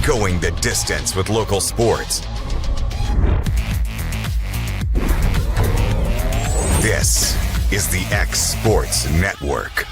going the distance with local sports. This is the X Sports Network.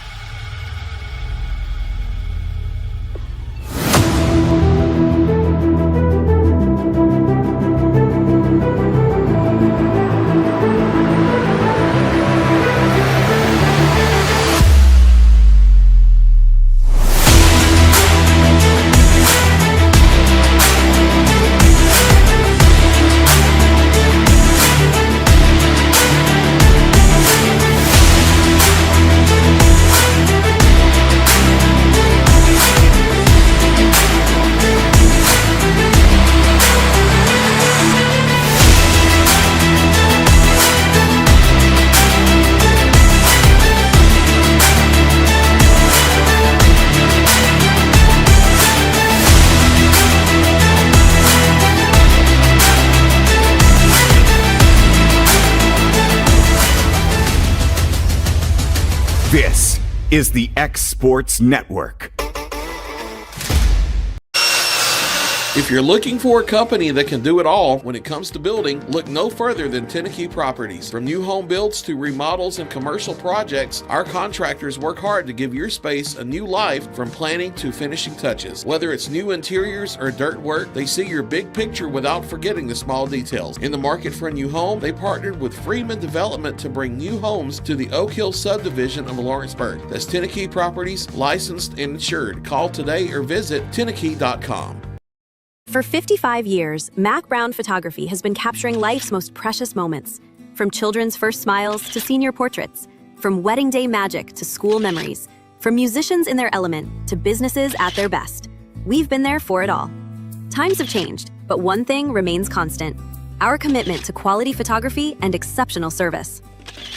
This is the X Sports Network. If you're looking for a company that can do it all when it comes to building, look no further than Tenakee Properties. From new home builds to remodels and commercial projects, our contractors work hard to give your space a new life from planning to finishing touches. Whether it's new interiors or dirt work, they see your big picture without forgetting the small details. In the market for a new home, they partnered with Freeman Development to bring new homes to the Oak Hill subdivision of Lawrenceburg. That's Tenakee Properties, licensed and insured. Call today or visit Tenakee.com. For 55 years, Mac Brown Photography has been capturing life's most precious moments. From children's first smiles to senior portraits, from wedding day magic to school memories, from musicians in their element to businesses at their best. We've been there for it all. Times have changed, but one thing remains constant: our commitment to quality photography and exceptional service.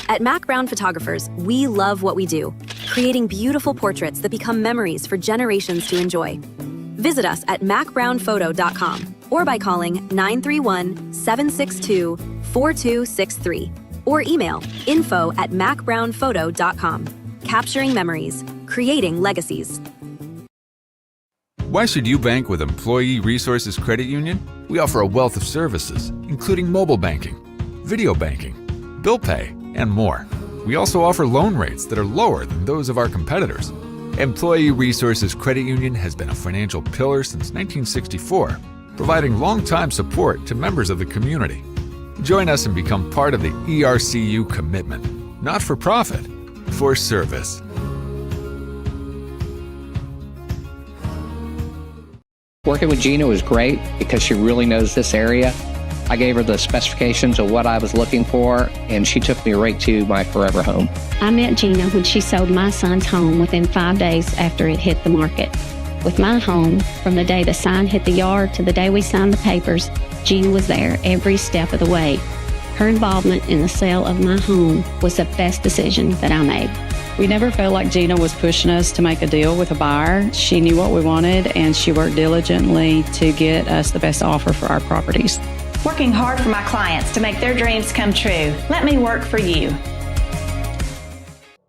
At Mac Brown Photographers, we love what we do, creating beautiful portraits that become memories for generations to enjoy. Visit us at macbrownphoto.com or by calling 931-762-4263 or email info@macbrownphoto.com. Capturing memories, creating legacies. Why should you bank with Employee Resources Credit Union? We offer a wealth of services, including mobile banking, video banking, bill pay, and more. We also offer loan rates that are lower than those of our competitors. Employee Resources Credit Union has been a financial pillar since 1964, providing long-time support to members of the community. Join us and become part of the ERCU commitment, not for profit, for service. Working with Gina was great because she really knows this area. I gave her the specifications of what I was looking for, and she took me right to my forever home. I met Gina when she sold my son's home within 5 days after it hit the market. With my home, from the day the sign hit the yard to the day we signed the papers, Gina was there every step of the way. Her involvement in the sale of my home was the best decision that I made. We never felt like Gina was pushing us to make a deal with a buyer. She knew what we wanted, and she worked diligently to get us the best offer for our properties. Working hard for my clients to make their dreams come true. Let me work for you.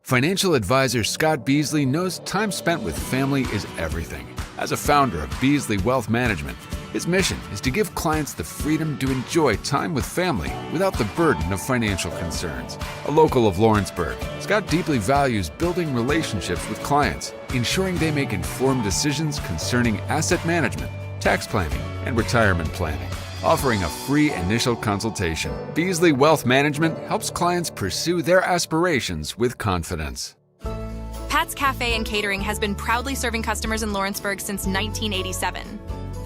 Financial advisor Scott Beasley knows time spent with family is everything. As a founder of Beasley Wealth Management, his mission is to give clients the freedom to enjoy time with family without the burden of financial concerns. A local of Lawrenceburg, Scott deeply values building relationships with clients, ensuring they make informed decisions concerning asset management, tax planning, and retirement planning. Offering a free initial consultation, Beasley Wealth Management helps clients pursue their aspirations with confidence. Pat's Cafe and Catering has been proudly serving customers in Lawrenceburg since 1987.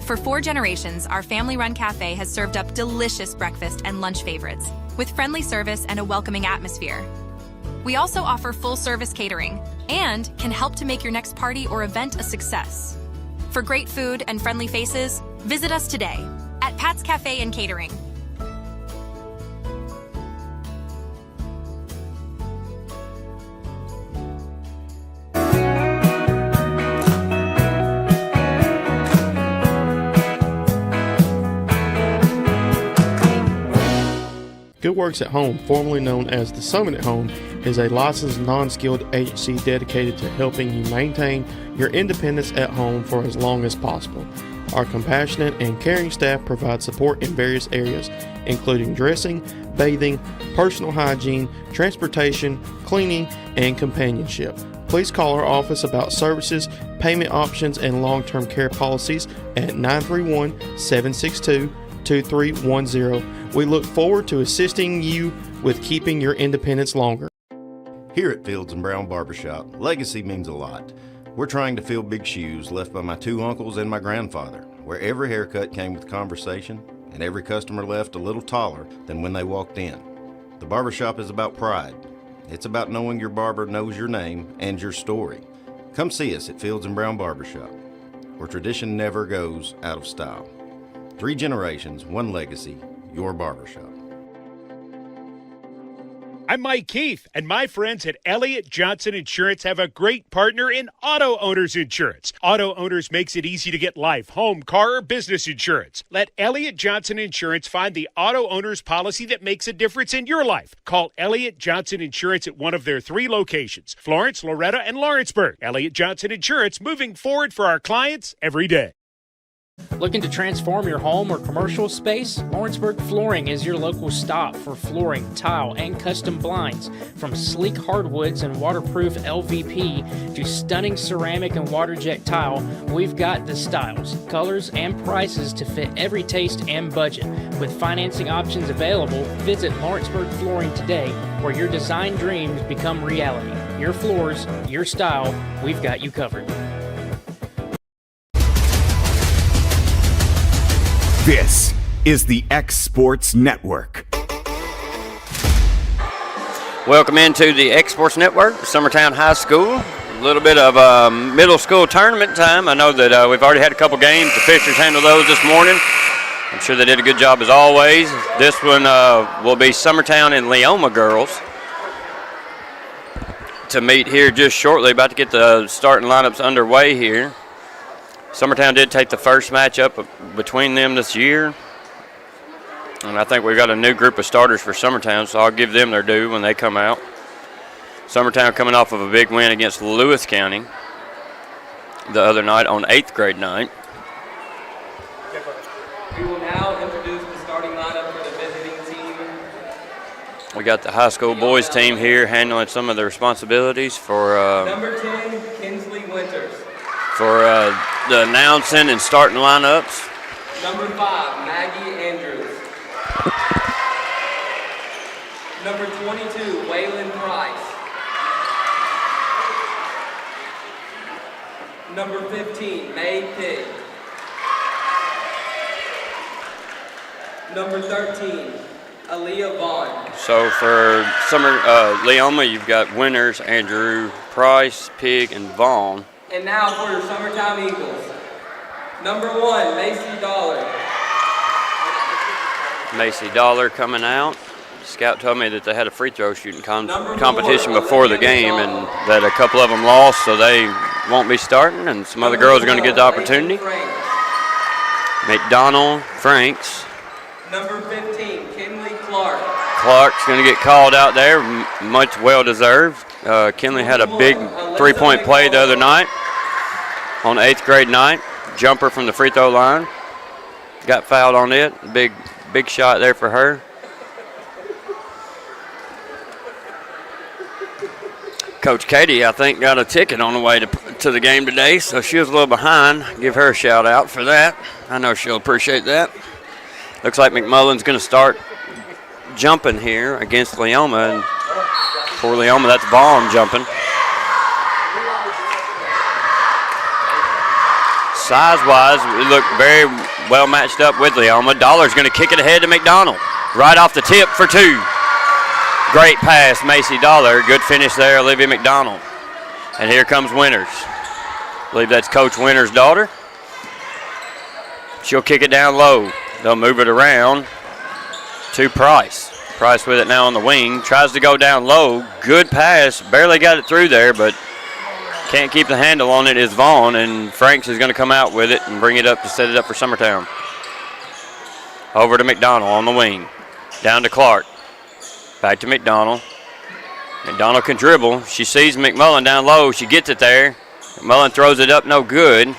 For 4 generations, our family-run cafe has served up delicious breakfast and lunch favorites, with friendly service and a welcoming atmosphere. We also offer full-service catering and can help to make your next party or event a success. For great food and friendly faces, visit us today at Pat's Cafe and Catering. Good Works at Home, formerly known as the Summit at Home, is a licensed non-skilled agency dedicated to helping you maintain your independence at home for as long as possible. Our compassionate and caring staff provide support in various areas, including dressing, bathing, personal hygiene, transportation, cleaning, and companionship. Please call our office about services, payment options, and long-term care policies at 931-762-2310. We look forward to assisting you with keeping your independence longer. Here at Fields and Brown Barbershop, legacy means a lot. We're trying to fill big shoes left by my two uncles and my grandfather, where every haircut came with conversation and every customer left a little taller than when they walked in. The barbershop is about pride. It's about knowing your barber knows your name and your story. Come see us at Fields and Brown Barbershop, where tradition never goes out of style. 3 generations, 1 legacy, your barbershop. I'm Mike Keith, and my friends at Elliott Johnson Insurance have a great partner in Auto Owners Insurance. Auto Owners makes it easy to get life, home, car, or business insurance. Let Elliott Johnson Insurance find the Auto Owners policy that makes a difference in your life. Call Elliott Johnson Insurance at one of their 3 locations, Florence, Loretto, and Lawrenceburg. Elliott Johnson Insurance, moving forward for our clients every day. Looking to transform your home or commercial space? Lawrenceburg Flooring is your local stop for flooring, tile, and custom blinds. From sleek hardwoods and waterproof LVP to stunning ceramic and water jet tile, we've got the styles, colors, and prices to fit every taste and budget. With financing options available, visit Lawrenceburg Flooring today, where your design dreams become reality. Your floors, your style, we've got you covered. This is the X Sports Network. Welcome into the X Sports Network, Summertown High School. A little bit of middle school tournament time. I know that we've already had a couple games. The Fishers handled those this morning. I'm sure they did a good job as always. This one will be Summertown and Leoma girls to meet here just shortly. About to get the starting lineups underway here. Summertown did take the first matchup between them this year, and I think we've got a new group of starters for Summertown, so I'll give them their due when they come out. Summertown coming off of a big win against Lewis County the other night on 8th grade night. We will now introduce the starting lineup for the visiting team. We got the high school boys team here handling some of the responsibilities for number 10, Kinsley Winters. For the announcing and starting lineups. Number 5, Maggie Andrews. Number 22, Waylon Price. Number 15, May Pig. Number 13, Aaliyah Vaughn. So for Leoma, you've got Winters, Andrew, Price, Pig, and Vaughn. And now for your Summertown Eagles. Number 1, Macy Dollar. Macy Dollar coming out. Scout told me that they had a free throw shooting competition before the game and that a couple of them lost, so they won't be starting, and some other girls are going to get the opportunity. McDonald, Franks. Number 15, Kinley Clark. Clark's going to get called out there, much well-deserved. Kinley had a big three-point play the other night on 8th grade night. Jumper from the free throw line. Got fouled on it. Big shot there for her. Coach Katie, I think, got a ticket on the way to the game today, so she was a little behind. Give her a shout out for that. I know she'll appreciate that. Looks like McMullen's going to start jumping here against Leoma, and for Leoma, that's Vaughn jumping. Size-wise, we look very well matched up with Leoma. Dollar's going to kick it ahead to McDonald. Right off the tip for 2. Great pass, Macy Dollar. Good finish there, Olivia McDonald. And here comes Winters. I believe that's Coach Winters' daughter. She'll kick it down low. They'll move it around to Price. Price with it now on the wing. Tries to go down low. Good pass. Barely got it through there, but can't keep the handle on it is Vaughn, and Franks is going to come out with it and bring it up to set it up for Summertown. Over to McDonald on the wing. Down to Clark. Back to McDonald. McDonald can dribble. She sees McMullen down low. She gets it there. McMullen throws it up, no good.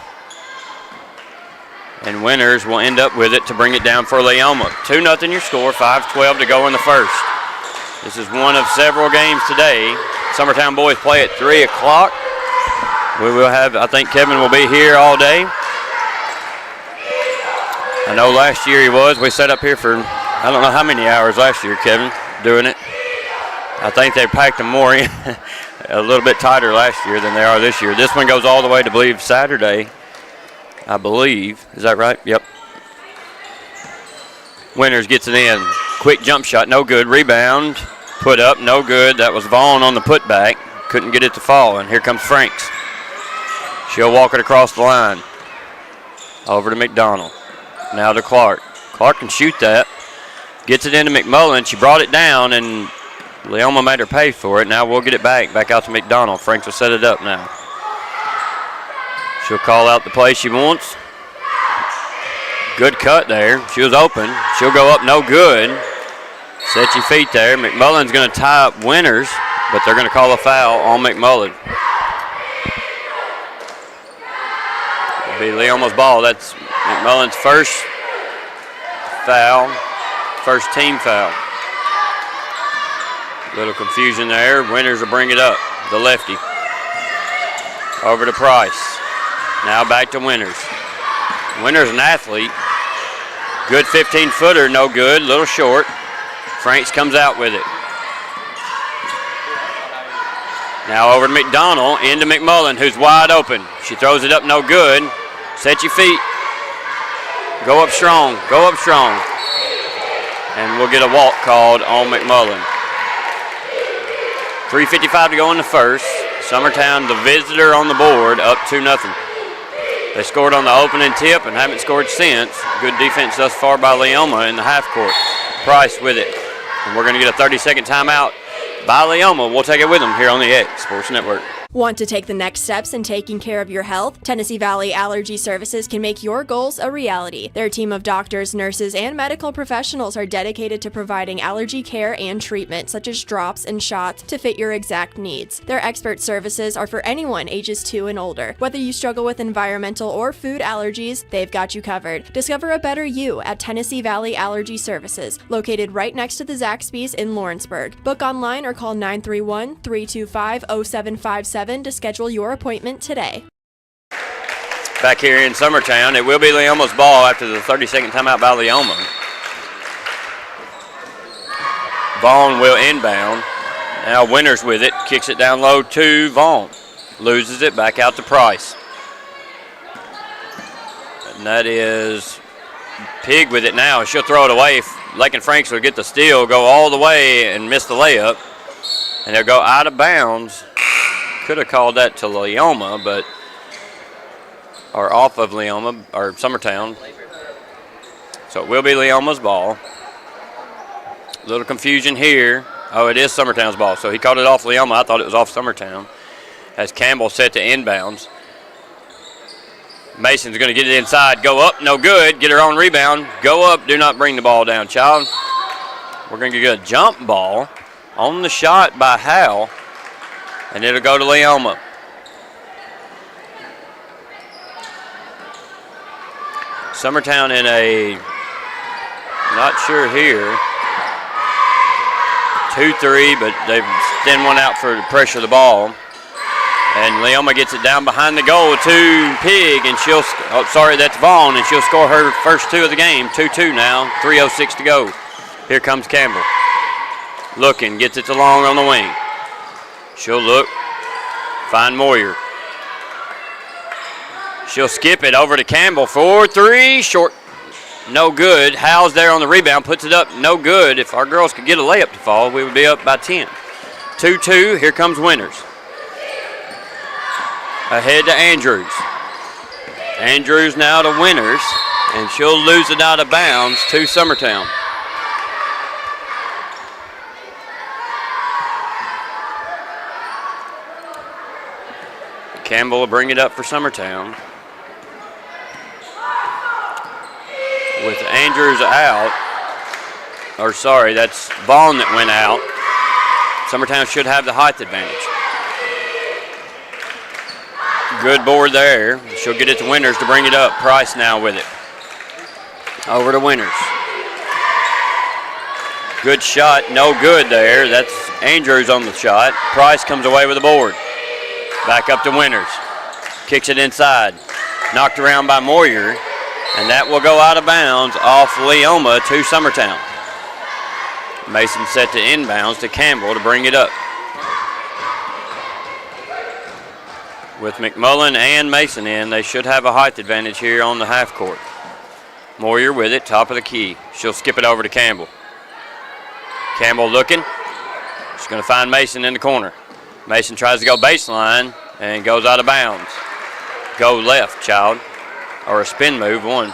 And Winters will end up with it to bring it down for Leoma. 2-0 your score, 5:12 to go in the first. This is one of several games today. Summertown boys play at 3 o'clock. We will have, I think Kevin will be here all day. I know last year he was. We sat up here for, I don't know how many hours last year, Kevin, doing it. I think they packed them more in, a little bit tighter last year than they are this year. This one goes all the way to, believe, Saturday, I believe. Is that right? Yep. Winters gets it in. Quick jump shot, no good. Rebound, put up, no good. That was Vaughn on the putback. Couldn't get it to fall, and here comes Franks. She'll walk it across the line. Over to McDonald. Now to Clark. Clark can shoot that. Gets it into McMullen. She brought it down, and Leoma made her pay for it. Now we'll get it back out to McDonald. Franks will set it up now. She'll call out the play she wants. Good cut there. She was open. She'll go up, no good. Set your feet there. McMullen's going to tie up Winters, but they're going to call a foul on McMullen. It'll be Leoma's ball. That's McMullen's first foul, first team foul. Little confusion there. Winters will bring it up. The lefty. Over to Price. Now back to Winters. Winters an athlete. Good 15-footer, no good, little short. Franks comes out with it. Now over to McDonald, into McMullen, who's wide open. She throws it up, no good. Set your feet. Go up strong, go up strong. And we'll get a walk called on McMullen. 3:55 to go in the first. Summertown, the visitor on the board, up 2-0. They scored on the opening tip and haven't scored since. Good defense thus far by Leoma in the half court. Price with it. And we're going to get a 30-second timeout by Leoma. We'll take it with them here on the X Sports Network. Want to take the next steps in taking care of your health? Tennessee Valley Allergy Services can make your goals a reality. Their team of doctors, nurses, and medical professionals are dedicated to providing allergy care and treatment, such as drops and shots, to fit your exact needs. Their expert services are for anyone ages 2 and older. Whether you struggle with environmental or food allergies, they've got you covered. Discover a better you at Tennessee Valley Allergy Services, located right next to the Zaxby's in Lawrenceburg. Book online or call 931-325-0757 to schedule your appointment today. Back here in Summertown, it will be Leoma's ball after the 30-second timeout by Leoma. Vaughn will inbound. Now Winters with it, kicks it down low to Vaughn. Loses it, back out to Price. And that is Pig with it now. She'll throw it away. Lakin Franks will get the steal, go all the way and miss the layup. And they'll go out of bounds. Could have called that to Leoma, but or off of Leoma or Summertown. So it will be Leoma's ball. A little confusion here. Oh, it is Summertown's ball. So he called it off Leoma. I thought it was off Summertown. As Campbell set to inbounds. Mason's going to get it inside. Go up, no good. Get her own rebound. Go up, do not bring the ball down, child. We're going to get a jump ball on the shot by Howell. And it'll go to Leoma. Summertown in a, not sure here, 2-3, but they've extended one out for the pressure of the ball. And Leoma gets it down behind the goal to Pig, and she'll, oh, sorry, that's Vaughn, and she'll score her first 2 of the game. 2-2 now, 3:06 to go. Here comes Campbell. Looking, gets it to Long on the wing. She'll look, find Moyer. She'll skip it over to Campbell for 3, short, no good. Howell's there on the rebound, puts it up, no good. If our girls could get a layup to fall, we would be up by 10. 2-2, here comes Winters. Ahead to Andrews. Andrews now to Winters, and she'll lose it out of bounds to Summertown. Campbell will bring it up for Summertown. With Andrews out, or sorry, that's Vaughn that went out. Summertown should have the height advantage. Good board there. She'll get it to Winters to bring it up. Price now with it. Over to Winters. Good shot, no good there. That's Andrews on the shot. Price comes away with the board. Back up to Winters. Kicks it inside. Knocked around by Moyer. And that will go out of bounds off Leoma to Summertown. Mason set to inbounds to Campbell to bring it up. With McMullen and Mason in, they should have a height advantage here on the half court. Moyer with it, top of the key. She'll skip it over to Campbell. Campbell looking. She's going to find Mason in the corner. Mason tries to go baseline and goes out of bounds. Go left, child. Or a spin move, one.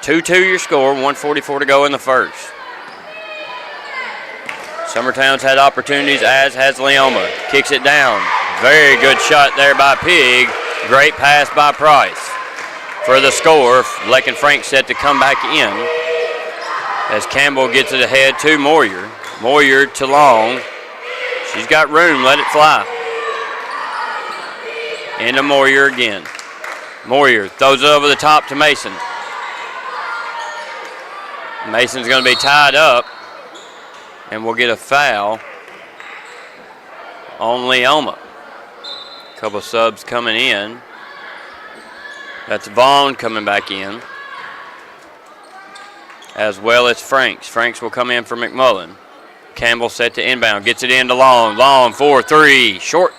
2-2 your score, 1:44 to go in the first. Summertown's had opportunities, as has Leoma. Kicks it down. Very good shot there by Pig. Great pass by Price. For the score, Lake and Frank set to come back in as Campbell gets it ahead to Moyer. Moyer to Long. She's got room, let it fly. Into Moyer again. Moyer throws it over the top to Mason. Mason's going to be tied up, and we'll get a foul on Leoma. A couple subs coming in. That's Vaughn coming back in, as well as Franks. Franks will come in for McMullen. Campbell set to inbound, gets it into Long. Long 4-3, short.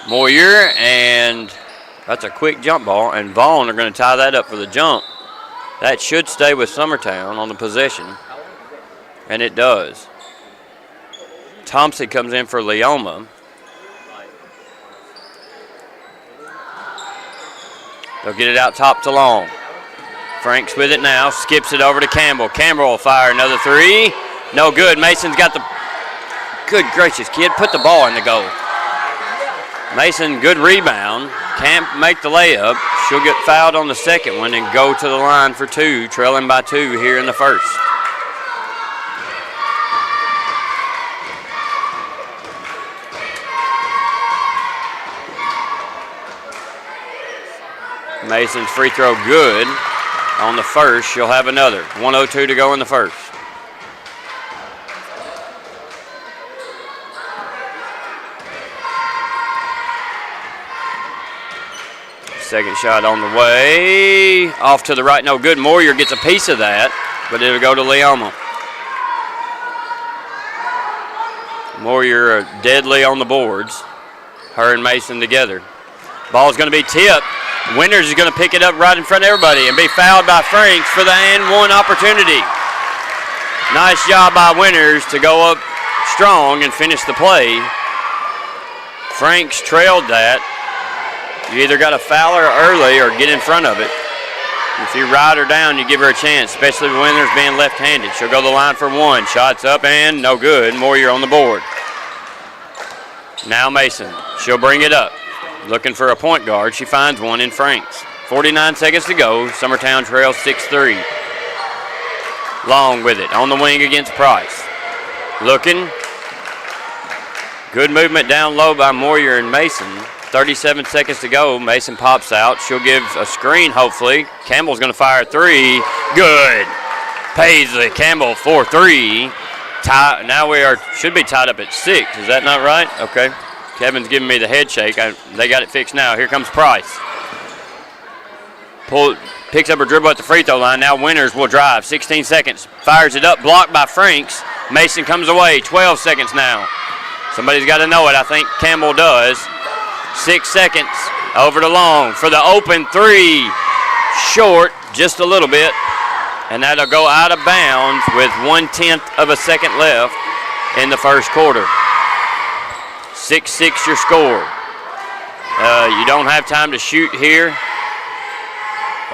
Moyer, and that's a quick jump ball, and Vaughn are going to tie that up for the jump. That should stay with Summertown on the possession, and it does. Thompson comes in for Leoma. They'll get it out top to Long. Franks with it now, skips it over to Campbell. Campbell will fire another three. No good. Mason's got the, good gracious, kid, put the ball in the goal. Mason, good rebound. Can't make the layup. She'll get fouled on the second one and go to the line for two, trailing by 2 here in the first. Mason's free throw good on the first. She'll have another. 1:02 to go in the first. Second shot on the way. Off to the right, no good. Moyer gets a piece of that, but it'll go to Leoma. Moyer deadly on the boards. Her and Mason together. Ball's going to be tipped. Winters is going to pick it up right in front of everybody and be fouled by Franks for the and one opportunity. Nice job by Winters to go up strong and finish the play. Franks trailed that. You either got to foul her early or get in front of it. If you ride her down, you give her a chance, especially with Winters being left-handed. She'll go to the line for one. Shots up and no good. Moyer on the board. Now Mason. She'll bring it up. Looking for a point guard. She finds one in Franks. 49 seconds to go. Summertown trails 6-3. Long with it. On the wing against Price. Looking. Good movement down low by Moyer and Mason. 37 seconds to go. Mason pops out. She'll give a screen, hopefully. Campbell's going to fire three. Good. Paisley. Campbell 4-3. Now we should be tied up at 6. Is that not right? Okay. Kevin's giving me the head shake. They got it fixed now. Here comes Price. Picks up her dribble at the free throw line. Now Winters will drive. 16 seconds. Fires it up. Blocked by Franks. Mason comes away. 12 seconds now. Somebody's got to know it. I think Campbell does. 6 seconds. Over to Long for the open three. Short just a little bit. And that'll go out of bounds with 1/10 of a second left in the first quarter. 6-6 your score. You don't have time to shoot here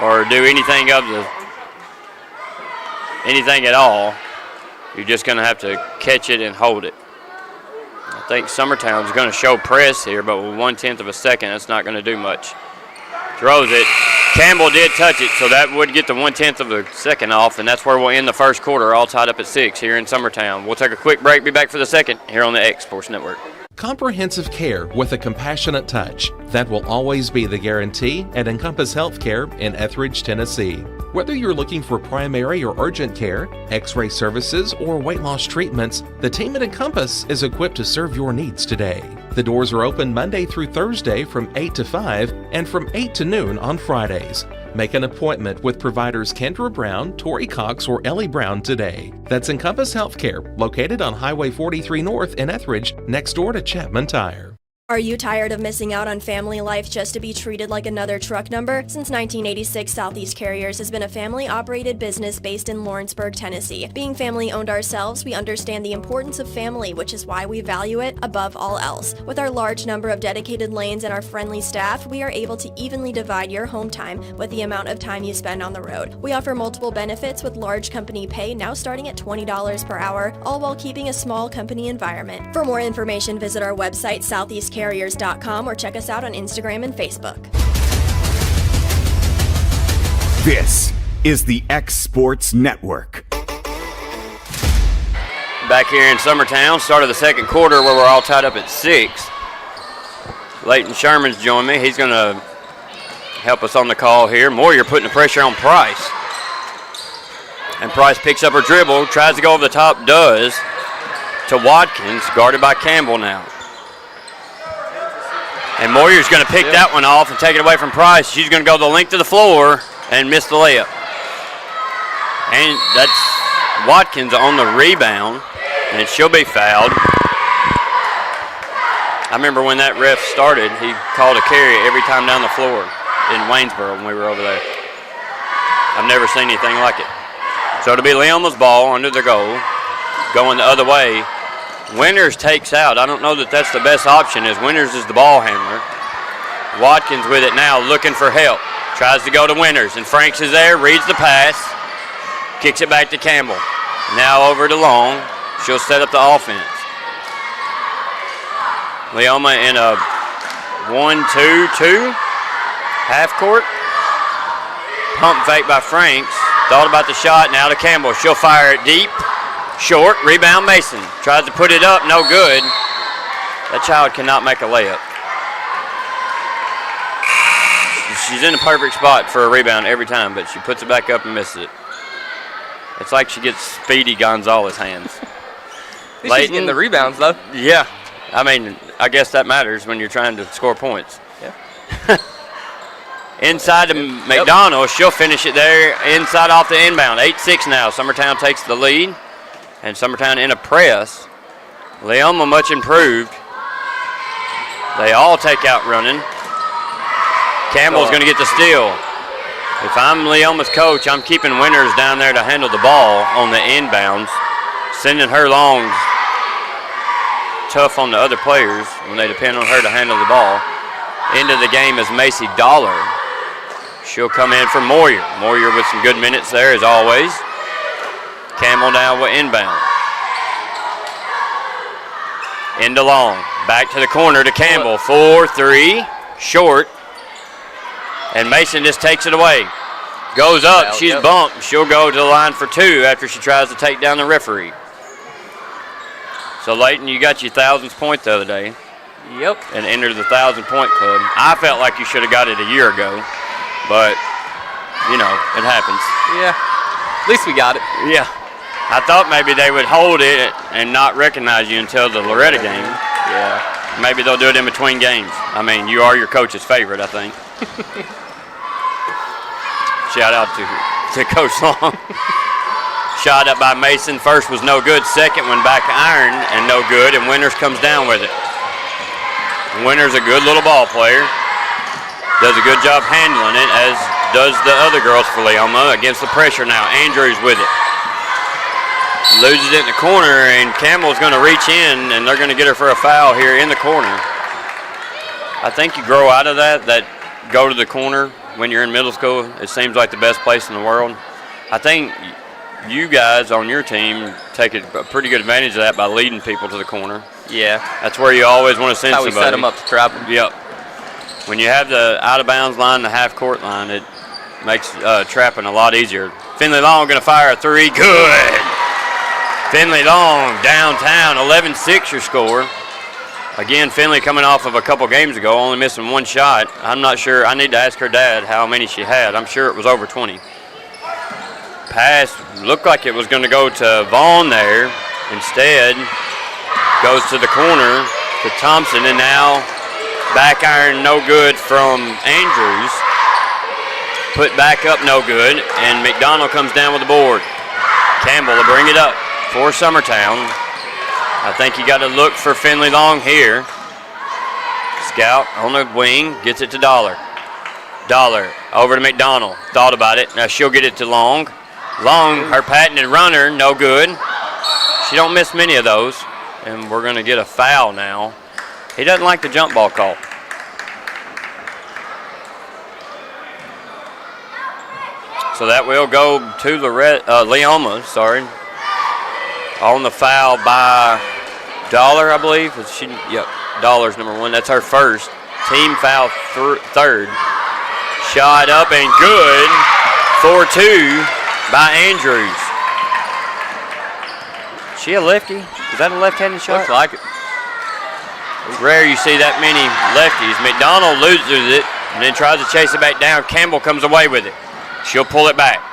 or do anything at all. You're just going to have to catch it and hold it. I think Summertown's going to show press here, but with 1/10 of a second, that's not going to do much. Throws it. Campbell did touch it, so that would get the 1/10 of a second off, and that's where we'll end the first quarter, all tied up at 6 here in Summertown. We'll take a quick break, be back for the second here on the X Sports Network. comprehensive care with a compassionate touch. That will always be the guarantee at Encompass Healthcare in Etheridge, Tennessee. Whether you're looking for primary or urgent care, x-ray services, or weight loss treatments, the team at Encompass is equipped to serve your needs today. The doors are open Monday through Thursday from 8 to 5 and from 8 to noon on Fridays. Make an appointment with providers Kendra Brown, Tori Cox, or Ellie Brown today. That's Encompass Healthcare, located on Highway 43 North in Etheridge, next door to Chapman Tire. Are you tired of missing out on family life just to be treated like another truck number? Since 1986, Southeast Carriers has been a family-operated business based in Lawrenceburg, Tennessee. Being family-owned ourselves, we understand the importance of family, which is why we value it above all else. With our large number of dedicated lanes and our friendly staff, we are able to evenly divide your home time with the amount of time you spend on the road. We offer multiple benefits with large company pay now starting at $20 per hour, all while keeping a small company environment. For more information, visit our website, southeastcarriers.com, or check us out on Instagram and Facebook. This is the X Sports Network. Back here in Summertown, start of the second quarter where we're all tied up at 6. Leighton Sherman's joined me. He's going to help us on the call here. Moyer putting the pressure on Price. And Price picks up her dribble, tries to go over the top, does, to Watkins, guarded by Campbell now. And Moyer's going to pick that one off and take it away from Price. She's going to go the length of the floor and miss the layup. And that's Watkins on the rebound, and she'll be fouled. I remember when that ref started, he called a carry every time down the floor in Waynesboro when we were over there. I've never seen anything like it. So it'll be Leoma's ball under the goal, going the other way. Winters takes out. I don't know that that's the best option, as Winters is the ball handler. Watkins with it now, looking for help. Tries to go to Winters, and Franks is there, reads the pass, kicks it back to Campbell. Now over to Long. She'll set up the offense. Leoma in a 1-2-2 half court. Pump fake by Franks. Thought about the shot, now to Campbell. She'll fire it deep. Short, rebound Mason. Tries to put it up, no good. That child cannot make a layup. She's in a perfect spot for a rebound every time, but she puts it back up and misses it. It's like she gets Speedy Gonzalez hands. She's getting the rebounds, though. Yeah. I mean, I guess that matters when you're trying to score points. Yeah. Inside to McDonald. She'll finish it there inside off the inbound. 8-6 now. Summertown takes the lead. And Summertown in a press. Leoma much improved. They all take out running. Campbell's going to get the steal. If I'm Leoma's coach, I'm keeping Winters down there to handle the ball on the inbounds. Sending her longs. Tough on the other players when they depend on her to handle the ball. Into the game is Macy Dollar. She'll come in for Moyer. Moyer with some good minutes there as always. Campbell now with inbound. Into Long. Back to the corner to Campbell. 4-3. Short. And Mason just takes it away. Goes up. She's bumped. She'll go to the line for 2 after she tries to take down the referee. So, Leighton, you got your 1,000th point the other day. Yep. And entered the 1,000-point club. I felt like you should have got it a year ago. But, you know, it happens. Yeah. At least we got it. Yeah. I thought maybe they would hold it and not recognize you until the Loretta game. Yeah. Maybe they'll do it in between games. I mean, you are your coach's favorite, I think. Shout out to Coach Long. Shot up by Mason. First was no good. Second one back iron and no good. And Winters comes down with it. Winters a good little ball player. Does a good job handling it, as does the other girls for Leoma. Against the pressure now. Andrews with it. Loses it in the corner, and Campbell's going to reach in, and they're going to get her for a foul here in the corner. I think you grow out of that go to the corner when you're in middle school. It seems like the best place in the world. I think you guys on your team take a pretty good advantage of that by leading people to the corner. Yeah. That's where you always want to send somebody. How we set them up to trap them. Yep. When you have the out-of-bounds line, the half-court line, it makes trapping a lot easier. Finley Long going to fire a 3. Good. Finley Long downtown, 11-6 your score. Again, Finley coming off of a couple games ago, only missing one shot. I'm not sure. I need to ask her dad how many she had. I'm sure it was over 20. Pass looked like it was going to go to Vaughn there. Instead, goes to the corner to Thompson, and now back iron no good from Andrews. Put back up no good, and McDonald comes down with the board. Campbell will bring it up for Summertown. I think you got to look for Finley Long here. Scout on the wing, gets it to Dollar. Dollar over to McDonald. Thought about it. Now she'll get it to Long. Long, her patented runner, no good. She don't miss many of those. And we're going to get a foul now. He doesn't like the jump ball call. So that will go to Leoma, on the foul by Dollar, I believe. Yep, Dollar's number one. That's her first. Team foul third. Shot up and good. 4-2 by Andrews. She a lefty? Is that a left-handed shot? Looks like it. It's rare you see that many lefties. McDonald loses it and then tries to chase it back down. Campbell comes away with it. She'll pull it back.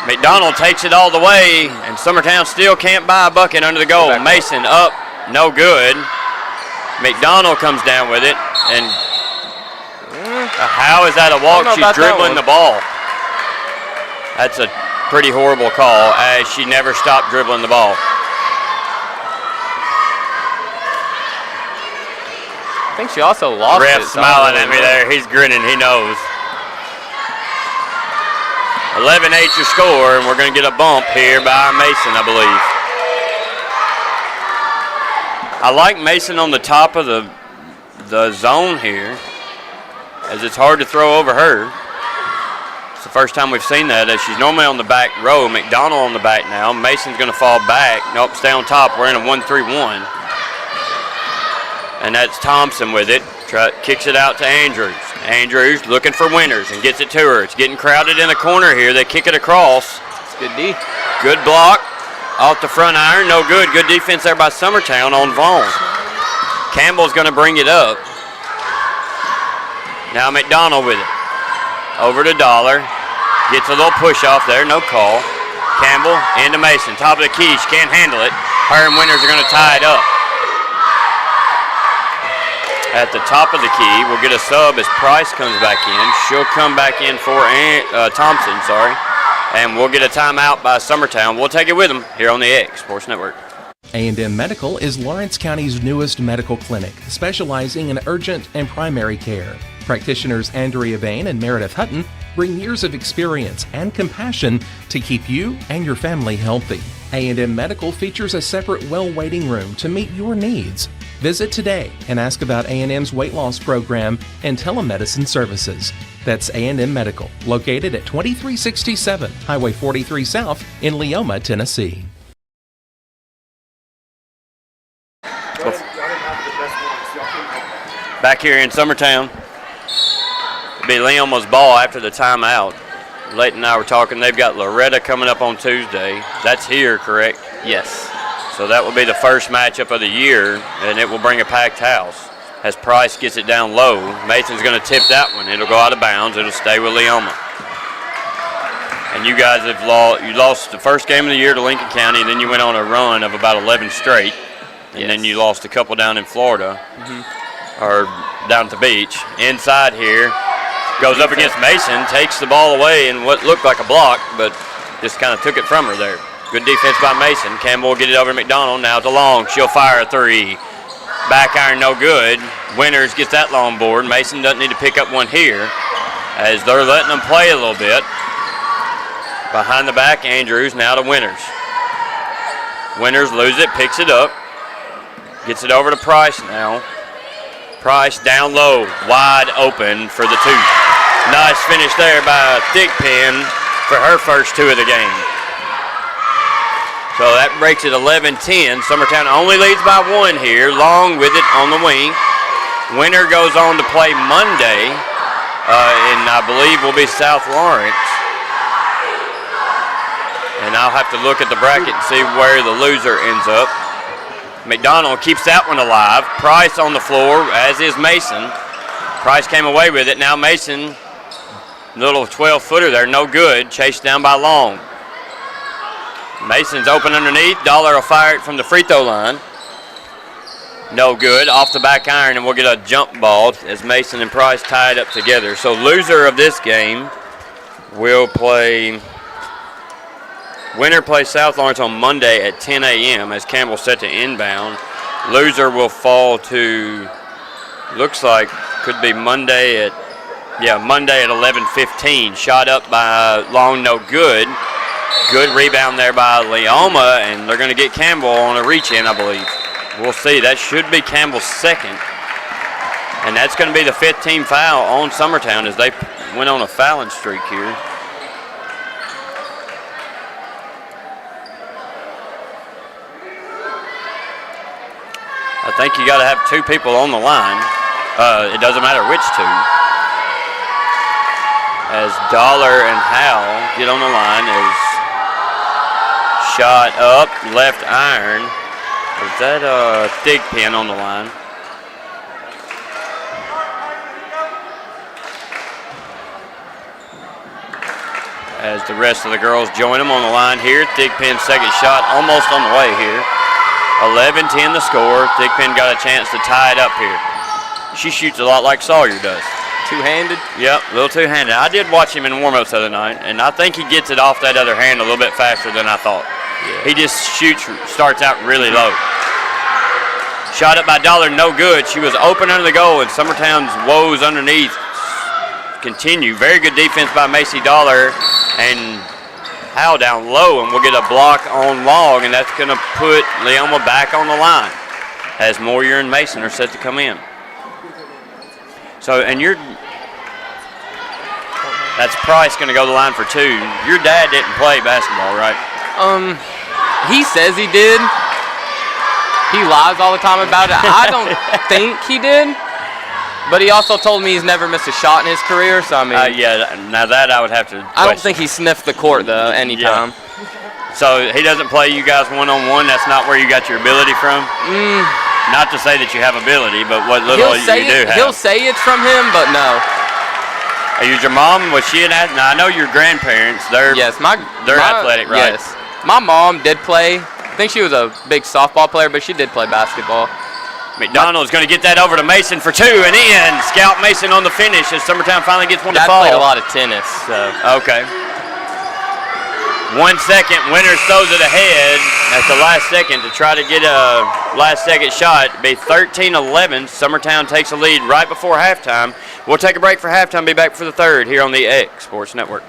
McDonald takes it all the way, and Summertown still can't buy a bucket under the goal. Mason up, no good. McDonald comes down with it, and how is that a walk? She's dribbling the ball. That's a pretty horrible call, as she never stopped dribbling the ball. I think she also lost it. Ref smiling at me there. He's grinning. He knows. 11-8 your score, and we're going to get a bump here by Mason, I believe. I like Mason on the top of the zone here, as it's hard to throw over her. It's the first time we've seen that, as she's normally on the back row. McDonald on the back now. Mason's going to fall back. Nope, stay on top. We're in a 1-3-1. And that's Thompson with it. Kicks it out to Andrews. Andrews looking for winners and gets it to her. It's getting crowded in the corner here. They kick it across. It's good D. Good block off the front iron. No good. Good defense there by Summertown on Vaughn. Campbell's going to bring it up. Now McDonald with it. Over to Dollar. Gets a little push off there. No call. Campbell into Mason. Top of the key. She can't handle it. Her and Winners are going to tie it up. At the top of the key, we'll get a sub as Price comes back in. She'll come back in for Thompson, and we'll get a timeout by Summertown. We'll take it with them here on the X Sports Network. A&M Medical is Lawrence County's newest medical clinic, specializing in urgent and primary care. Practitioners Andrea Bain and Meredith Hutton bring years of experience and compassion to keep you and your family healthy. A&M Medical features a separate well waiting room to meet your needs. Visit today and ask about A&M's weight loss program and telemedicine services. That's A&M Medical, located at 2367 Highway 43 South in Leoma, Tennessee. Back here in Summertown, it'll be Leoma's ball after the timeout. Leighton and I were talking. They've got Loretta coming up on Tuesday. That's here, correct? Yes. So that will be the first matchup of the year, and it will bring a packed house. As Price gets it down low, Mason's going to tip that one. It'll go out of bounds. It'll stay with Leoma. And you guys have lost the first game of the year to Lincoln County, then you went on a run of about 11 straight, and then you lost a couple down in Florida, or down at the beach. Inside here, goes up against Mason, takes the ball away in what looked like a block, but just kind of took it from her there. Good defense by Mason. Campbell will get it over to McDonald. Now to Long. She'll fire a three. Back iron no good. Winners gets that long board. Mason doesn't need to pick up one here, as they're letting them play a little bit. Behind the back, Andrews now to Winners. Winners lose it, picks it up. Gets it over to Price now. Price down low, wide open for the two. Nice finish there by Thickpen for her first two of the game. So that breaks it 11-10. Summertown only leads by one here. Long with it on the wing. Winner goes on to play Monday, and I believe will be South Lawrence. And I'll have to look at the bracket and see where the loser ends up. McDonald keeps that one alive. Price on the floor, as is Mason. Price came away with it. Now Mason, little 12-footer there, no good. Chased down by Long. Mason's open underneath. Dollar will fire it from the free throw line. No good. Off the back iron, and we'll get a jump ball as Mason and Price tied up together. So loser of this game will play. Winner plays South Lawrence on Monday at 10 a.m. as Campbell set to inbound. Loser will fall to, looks like, could be Monday at 11:15. Shot up by Long, no good. Good rebound there by Leoma, and they're going to get Campbell on a reach-in, I believe. We'll see. That should be Campbell's second. And that's going to be the 15th foul on Summertown as they went on a fouling streak here. I think you got to have two people on the line. It doesn't matter which two. As Dollar and Howell get on the line, is shot up, left iron. Is that Thigpen on the line? As the rest of the girls join them on the line here. Thigpen's second shot almost on the way here. 11-10 the score. Thigpen got a chance to tie it up here. She shoots a lot like Sawyer does. Two-handed? Yep, a little two-handed. I did watch him in warm-ups the other night, and I think he gets it off that other hand a little bit faster than I thought. Yeah. He just starts out really low. Shot up by Dollar, no good. She was open under the goal, and Summertown's woes underneath continue. Very good defense by Macy Dollar, and Howell down low, and we'll get a block on Long, and that's going to put Leoma back on the line as Moyer and Mason are set to come in. So, and that's Price going to go to the line for two. Your dad didn't play basketball, right? He says he did. He lies all the time about it. I don't think he did. But he also told me he's never missed a shot in his career, so I mean... now that I would have to question. I don't think he sniffed the court, though, anytime. Yeah. So he doesn't play you guys one-on-one? That's not where you got your ability from? Not to say that you have ability, but what little you do have. He'll say it's from him, but no. Is your mom, was she an athlete? Now, I know your grandparents, they're athletic, right? Yes. My mom did play. I think she was a big softball player, but she did play basketball. McDonald's going to get that over to Mason for two and in. Scout Mason on the finish as Summertown finally gets one to fall. Played a lot of tennis. So. Okay. 1 second. Winters throws it ahead at the last second to try to get a last-second shot. It'll be 13-11. Summertown takes a lead right before halftime. We'll take a break for halftime. Be back for the third here on the X Sports Network.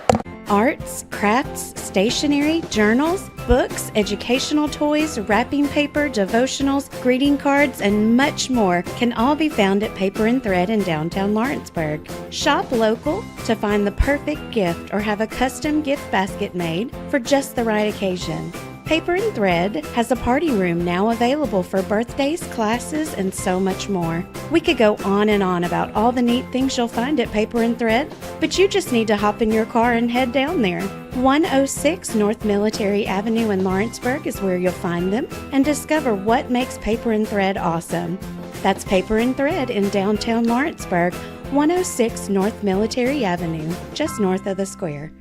Arts, crafts, stationery, journals, books, educational toys, wrapping paper, devotionals, greeting cards, and much more can all be found at Paper and Thread in downtown Lawrenceburg. Shop local to find the perfect gift or have a custom gift basket made for just the right occasion. Paper and Thread has a party room now available for birthdays, classes, and so much more. We could go on and on about all the neat things you'll find at Paper and Thread, but you just need to hop in your car and head down there. 106 North Military Avenue in Lawrenceburg is where you'll find them and discover what makes Paper and Thread awesome. That's Paper and Thread in downtown Lawrenceburg, 106 North Military Avenue, just north of the square.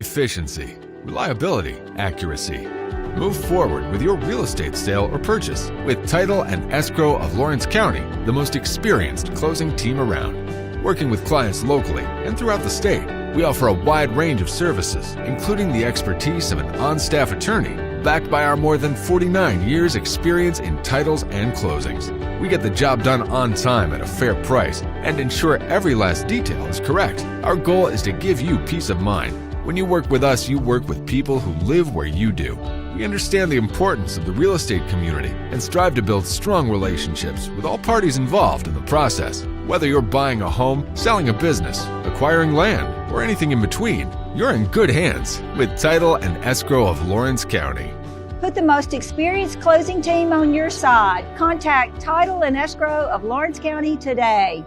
Efficiency, reliability, accuracy. Move forward with your real estate sale or purchase with Title and Escrow of Lawrence County, the most experienced closing team around. Working with clients locally and throughout the state, we offer a wide range of services, including the expertise of an on-staff attorney, backed by our more than 49 years experience in titles and closings. We get the job done on time at a fair price and ensure every last detail is correct. Our goal is to give you peace of mind. When you work with us, you work with people who live where you do. We understand the importance of the real estate community and strive to build strong relationships with all parties involved in the process. Whether you're buying a home, selling a business, acquiring land, or anything in between, you're in good hands with Title and Escrow of Lawrence County. Put the most experienced closing team on your side. Contact Title and Escrow of Lawrence County today.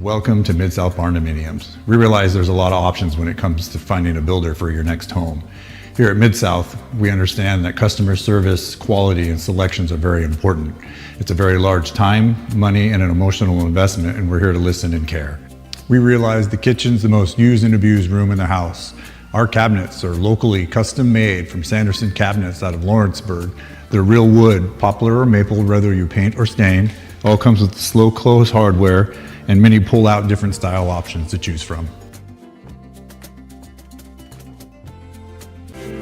Welcome to Mid-South Barn Dominiums. We realize there's a lot of options when it comes to finding a builder for your next home. Here at Mid-South, we understand that customer service, quality, and selections are very important. It's a very large time, money, and an emotional investment, and we're here to listen and care. We realize the kitchen's the most used and abused room in the house. Our cabinets are locally custom made from Sanderson Cabinets out of Lawrenceburg. They're real wood, poplar or maple, whether you paint or stain. All comes with slow close hardware and many pull-out different style options to choose from.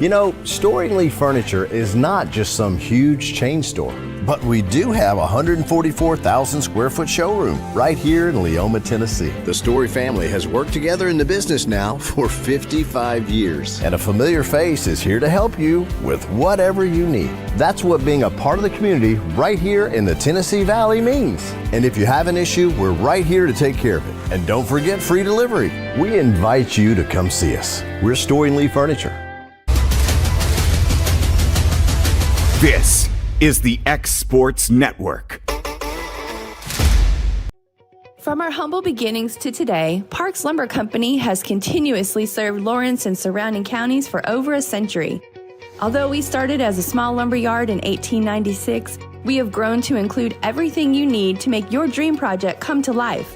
You know, Storing Lee Furniture is not just some huge chain store, but we do have a 144,000 square foot showroom right here in Leoma, Tennessee. The Story family has worked together in the business now for 55 years. And a familiar face is here to help you with whatever you need. That's what being a part of the community right here in the Tennessee Valley means. And if you have an issue, we're right here to take care of it. And don't forget free delivery. We invite you to come see us. We're Storing Lee Furniture. This is the X Sports Network. From our humble beginnings to today, Parks Lumber Company has continuously served Lawrence and surrounding counties for over a century. Although we started as a small lumber yard in 1896, we have grown to include everything you need to make your dream project come to life.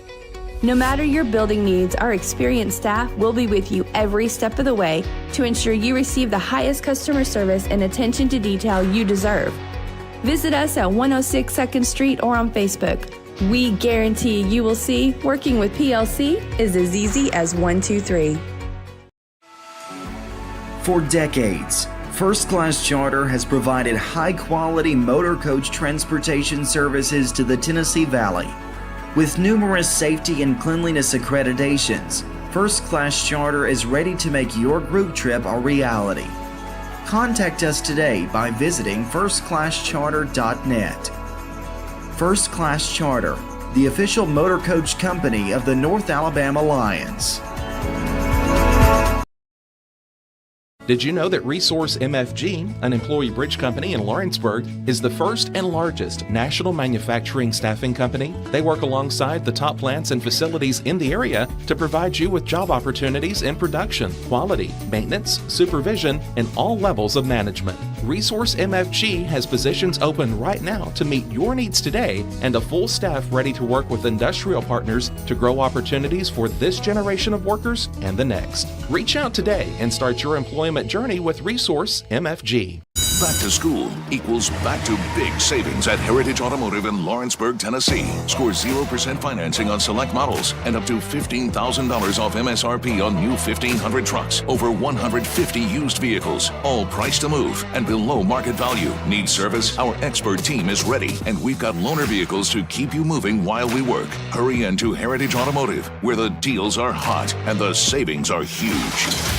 No matter your building needs, our experienced staff will be with you every step of the way to ensure you receive the highest customer service and attention to detail you deserve. Visit us at 106 2nd Street or on Facebook. We guarantee you will see working with PLC is as easy as 1, 2, 3. For decades, First Class Charter has provided high-quality motor coach transportation services to the Tennessee Valley. With numerous safety and cleanliness accreditations, First Class Charter is ready to make your group trip a reality. Contact us today by visiting firstclasscharter.net. First Class Charter, the official motor coach company of the North Alabama Lions. Did you know that Resource MFG, an employee bridge company in Lawrenceburg, is the first and largest national manufacturing staffing company? They work alongside the top plants and facilities in the area to provide you with job opportunities in production, quality, maintenance, supervision, and all levels of management. Resource MFG has positions open right now to meet your needs today and a full staff ready to work with industrial partners to grow opportunities for this generation of workers and the next. Reach out today and start your employment journey with Resource MFG. Back to school equals back to big savings at Heritage Automotive in Lawrenceburg, Tennessee. Score 0% financing on select models and up to $15,000 off MSRP on new 1500 trucks. Over 150 used vehicles, all priced to move and below market value. Need service? Our expert team is ready, and we've got loaner vehicles to keep you moving while we work. Hurry into Heritage Automotive, where the deals are hot and the savings are huge.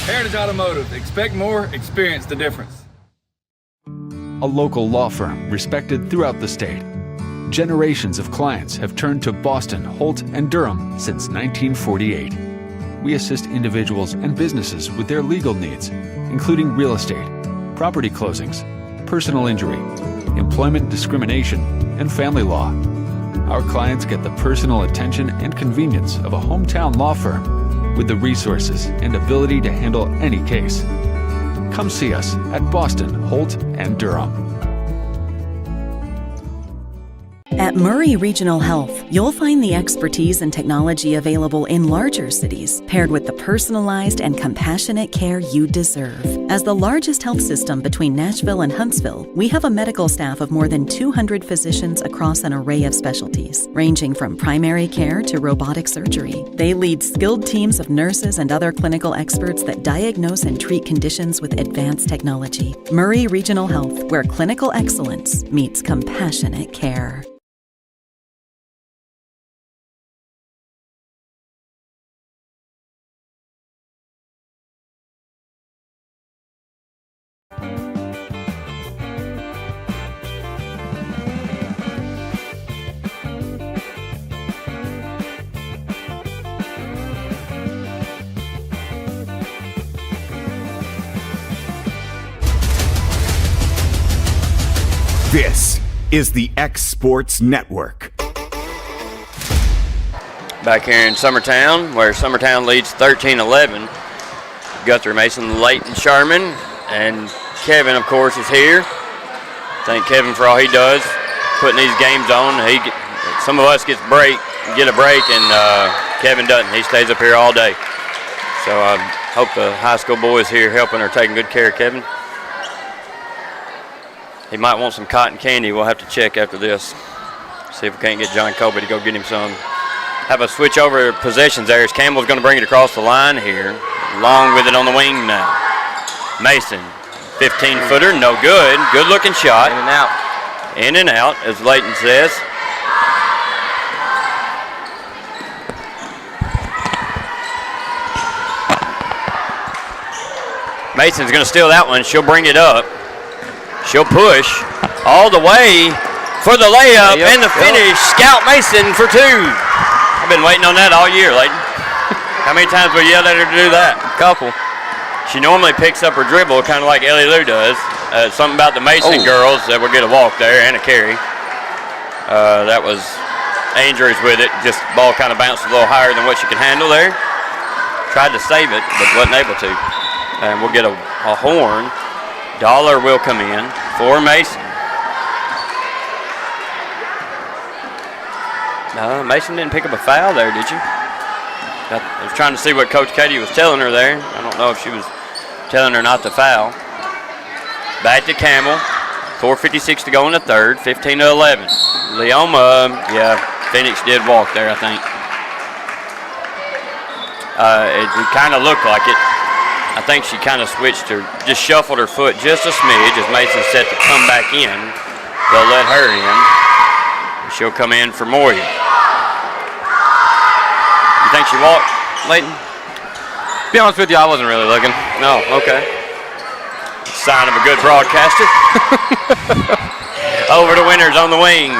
Heritage Automotive. Expect more, experience the difference. A local law firm respected throughout the state. Generations of clients have turned to Boston, Holt, and Durham since 1948. We assist individuals and businesses with their legal needs, including real estate, property closings, personal injury, employment discrimination, and family law. Our clients get the personal attention and convenience of a hometown law firm with the resources and ability to handle any case. Come see us at Boston, Holt, and Durham. At At Murray Regional Health, you'll find the expertise and technology available in larger cities, paired with the personalized and compassionate care you deserve. As the largest health system between Nashville and Huntsville, we have a medical staff of more than 200 physicians across an array of specialties, ranging from primary care to robotic surgery. They lead skilled teams of nurses and other clinical experts that diagnose and treat conditions with advanced technology. Murray Regional Health, where clinical excellence meets compassionate care. This is the X Sports Network. Back here in Summertown, where Summertown leads 13-11. Guthrie Mason, Leighton Sharman, and Kevin, of course, is here. Thank Kevin for all he does, putting these games on. Some of us get a break, and Kevin doesn't. He stays up here all day. So I hope the high school boys here helping are taking good care of Kevin. He might want some cotton candy. We'll have to check after this. See if we can't get John Colby to go get him some. Have a switch over possessions there as Campbell's going to bring it across the line here. Long with it on the wing now. Mason, 15-footer, no good. Good-looking shot. In and out. In and out, as Leighton says. Mason's going to steal that one. She'll bring it up. She'll push all the way for the layup and the finish. Scout Mason for two. I've been waiting on that all year, Leighton. How many times we yelled at her to do that? A couple. She normally picks up her dribble, kind of like Ellie Lou does. Something about the Mason girls that will get a walk there and a carry. That was Andrews with it. Just ball kind of bounced a little higher than what she could handle there. Tried to save it, but wasn't able to. And we'll get a horn. Dollar will come in for Mason. Mason didn't pick up a foul there, did you? I was trying to see what Coach Katie was telling her there. I don't know if she was telling her not to foul. Back to Campbell. 4:56 to go in the third. 15-11. Leoma, Phoenix did walk there, I think. It kind of looked like it. I think she kind of switched her, just shuffled her foot just a smidge as Mason set to come back in. They'll let her in. She'll come in for Moya. You think she walked, Leighton? To be honest with you, I wasn't really looking. No, okay. Sign of a good broadcaster. Over to Winters on the wing.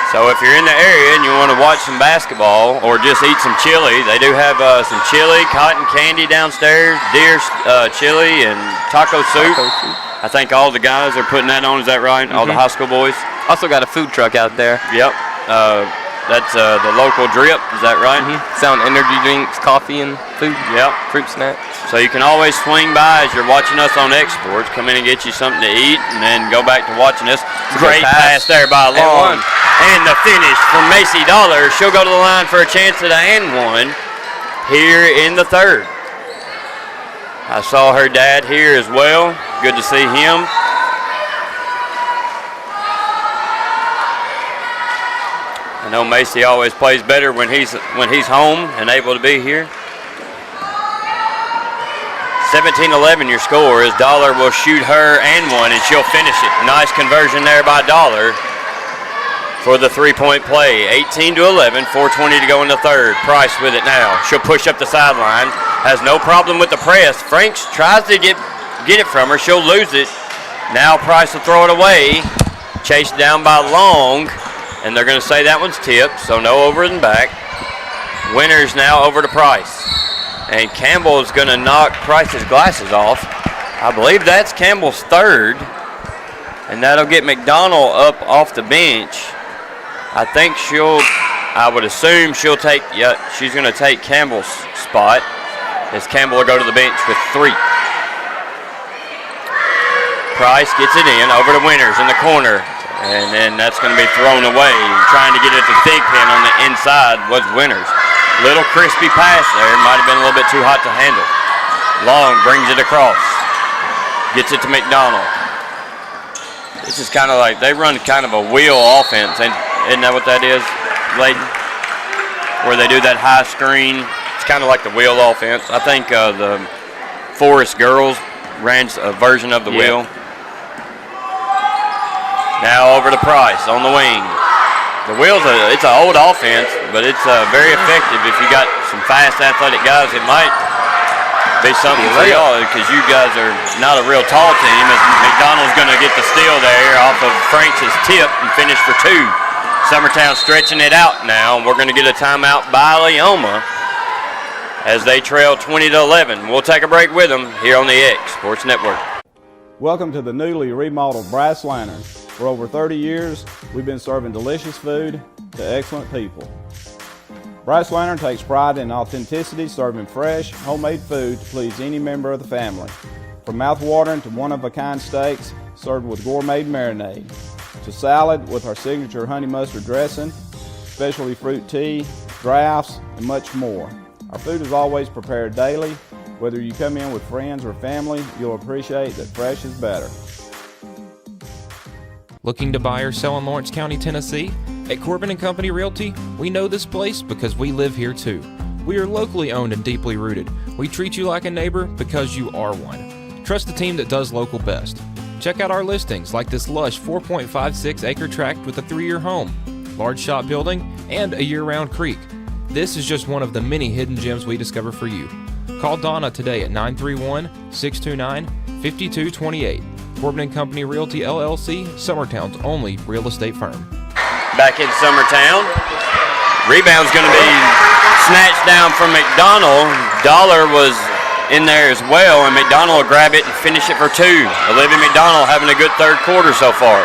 So if you're in the area and you want to watch some basketball or just eat some chili, they do have some chili, cotton candy downstairs, deer chili, and taco soup. I think all the guys are putting that on, is that right? All the high school boys? Also got a food truck out there. Yep. That's the local drip, is that right? Selling energy drinks, coffee, and food. Yep. Fruit snacks. So you can always swing by as you're watching us on Exports. Come in and get you something to eat and then go back to watching us. Great pass there by Long. And the finish from Macy Dollar. She'll go to the line for a chance at an and one here in the third. I saw her dad here as well. Good to see him. I know Macy always plays better when he's home and able to be here. 17-11 your score as Dollar will shoot her and one, and she'll finish it. Nice conversion there by Dollar for the three-point play. 18-11, 4:20 to go in the third. Price with it now. She'll push up the sideline. Has no problem with the press. Franks tries to get it from her. She'll lose it. Now Price will throw it away. Chased down by Long, and they're going to say that one's tipped, so no over and back. Winters now over to Price. And Campbell's going to knock Price's glasses off. I believe that's Campbell's third. And that'll get McDonald up off the bench. I think I would assume she's going to take Campbell's spot as Campbell will go to the bench with three. Price gets it in over to Winters in the corner. And then that's going to be thrown away. Trying to get it to Thig Pin on the inside was Winters. Little crispy pass there. Might have been a little bit too hot to handle. Long brings it across. Gets it to McDonald. This is kind of like, they run kind of a wheel offense. Isn't that what that is, Layden? Where they do that high screen. It's kind of like the wheel offense. I think the Forest girls ran a version of the wheel. Now over to Price on the wing. The wheel's it's an old offense, but it's very effective. If you got some fast athletic guys, it might be something for y'all, because you guys are not a real tall team. As McDonald's going to get the steal there off of Franks' tip and finish for 2. Summertown stretching it out now, and we're going to get a timeout by Leoma as they trail 20-11. We'll take a break with them here on the X Sports Network. Welcome to the newly remodeled Brass Lantern. For over 30 years, we've been serving delicious food to excellent people. Brass Lantern takes pride in authenticity, serving fresh, homemade food to please any member of the family. From mouth-watering to one-of-a-kind steaks served with gourmet marinade, to salad with our signature honey mustard dressing, specialty fruit tea, drafts, and much more. Our food is always prepared daily. Whether you come in with friends or family, you'll appreciate that fresh is better. Looking to buy or sell in Lawrence County, Tennessee? At Corbin & Company Realty, we know this place because we live here too. We are locally owned and deeply rooted. We treat you like a neighbor because you are one. Trust the team that does local best. Check out our listings like this lush 4.56 acre tract with a 3-year home, large shop building, and a year-round creek. This is just one of the many hidden gems we discover for you. Call Donna today at 931-629-5228. Corbin & Company Realty LLC, Summertown's only real estate firm. Back in Summertown. Rebound's going to be snatched down from McDonald. Dollar was in there as well, and McDonald will grab it and finish it for 2. Olivia McDonald having a good third quarter so far.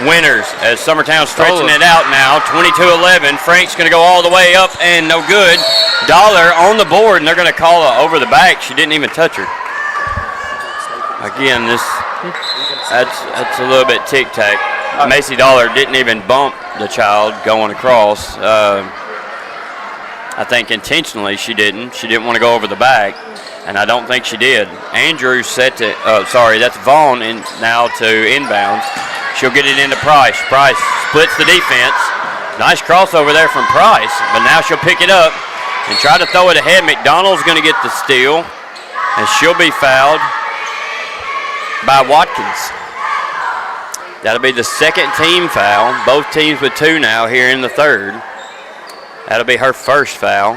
Winters as Summertown stretching it out now, 22-11. Frank's going to go all the way up and no good. Dollar on the board, and they're going to call her over the back. She didn't even touch her. Again, that's a little bit tic-tac. Macy Dollar didn't even bump the child going across. I think intentionally she didn't. She didn't want to go over the back, and I don't think she did. Andrews set to, that's Vaughn in, now to inbounds. She'll get it into Price. Price splits the defense. Nice crossover there from Price, but now she'll pick it up and try to throw it ahead. McDonald's going to get the steal, and she'll be fouled by Watkins. That'll be the second team foul. Both teams with 2 now here in the third. That'll be her first foul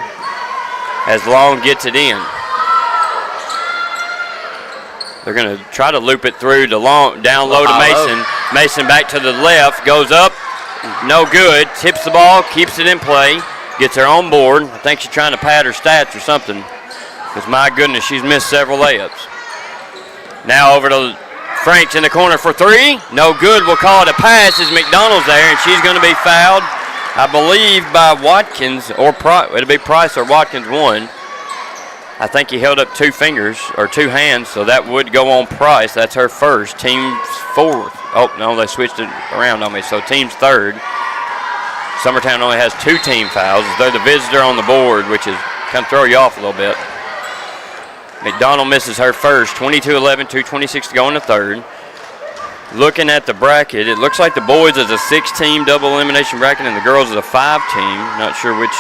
as Long gets it in. They're going to try to loop it through to Long, down low to Mason. Mason back to the left, goes up, no good. Tips the ball, keeps it in play, gets her on board. I think she's trying to pad her stats or something, because my goodness, she's missed several layups. Now over to Franks in the corner for 3. No good. We'll call it a pass as McDonald's there, and she's going to be fouled, I believe, by Watkins, or it'll be Price or Watkins 1. I think he held up 2 fingers or 2 hands, so that would go on Price. That's her first. Team's 4th. Oh, no, they switched it around on me. So team's 3rd. Summertown only has 2 team fouls. They're the visitor on the board, which is kind of throw you off a little bit. McDonald misses her first. 22-11, 2:26 to go in the third. Looking at the bracket, it looks like the boys is a 6-team double elimination bracket and the girls is a 5-team. Not sure which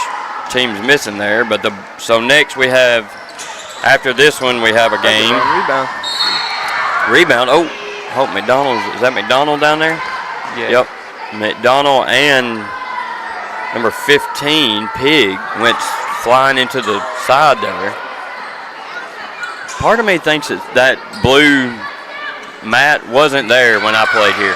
team's missing there, but so next we have, after this one, we have a game. Rebound. Oh, McDonald's. Is that McDonald down there? Yeah. Yep. McDonald and number 15, Pig, went flying into the side there. Part of me thinks that blue mat wasn't there when I played here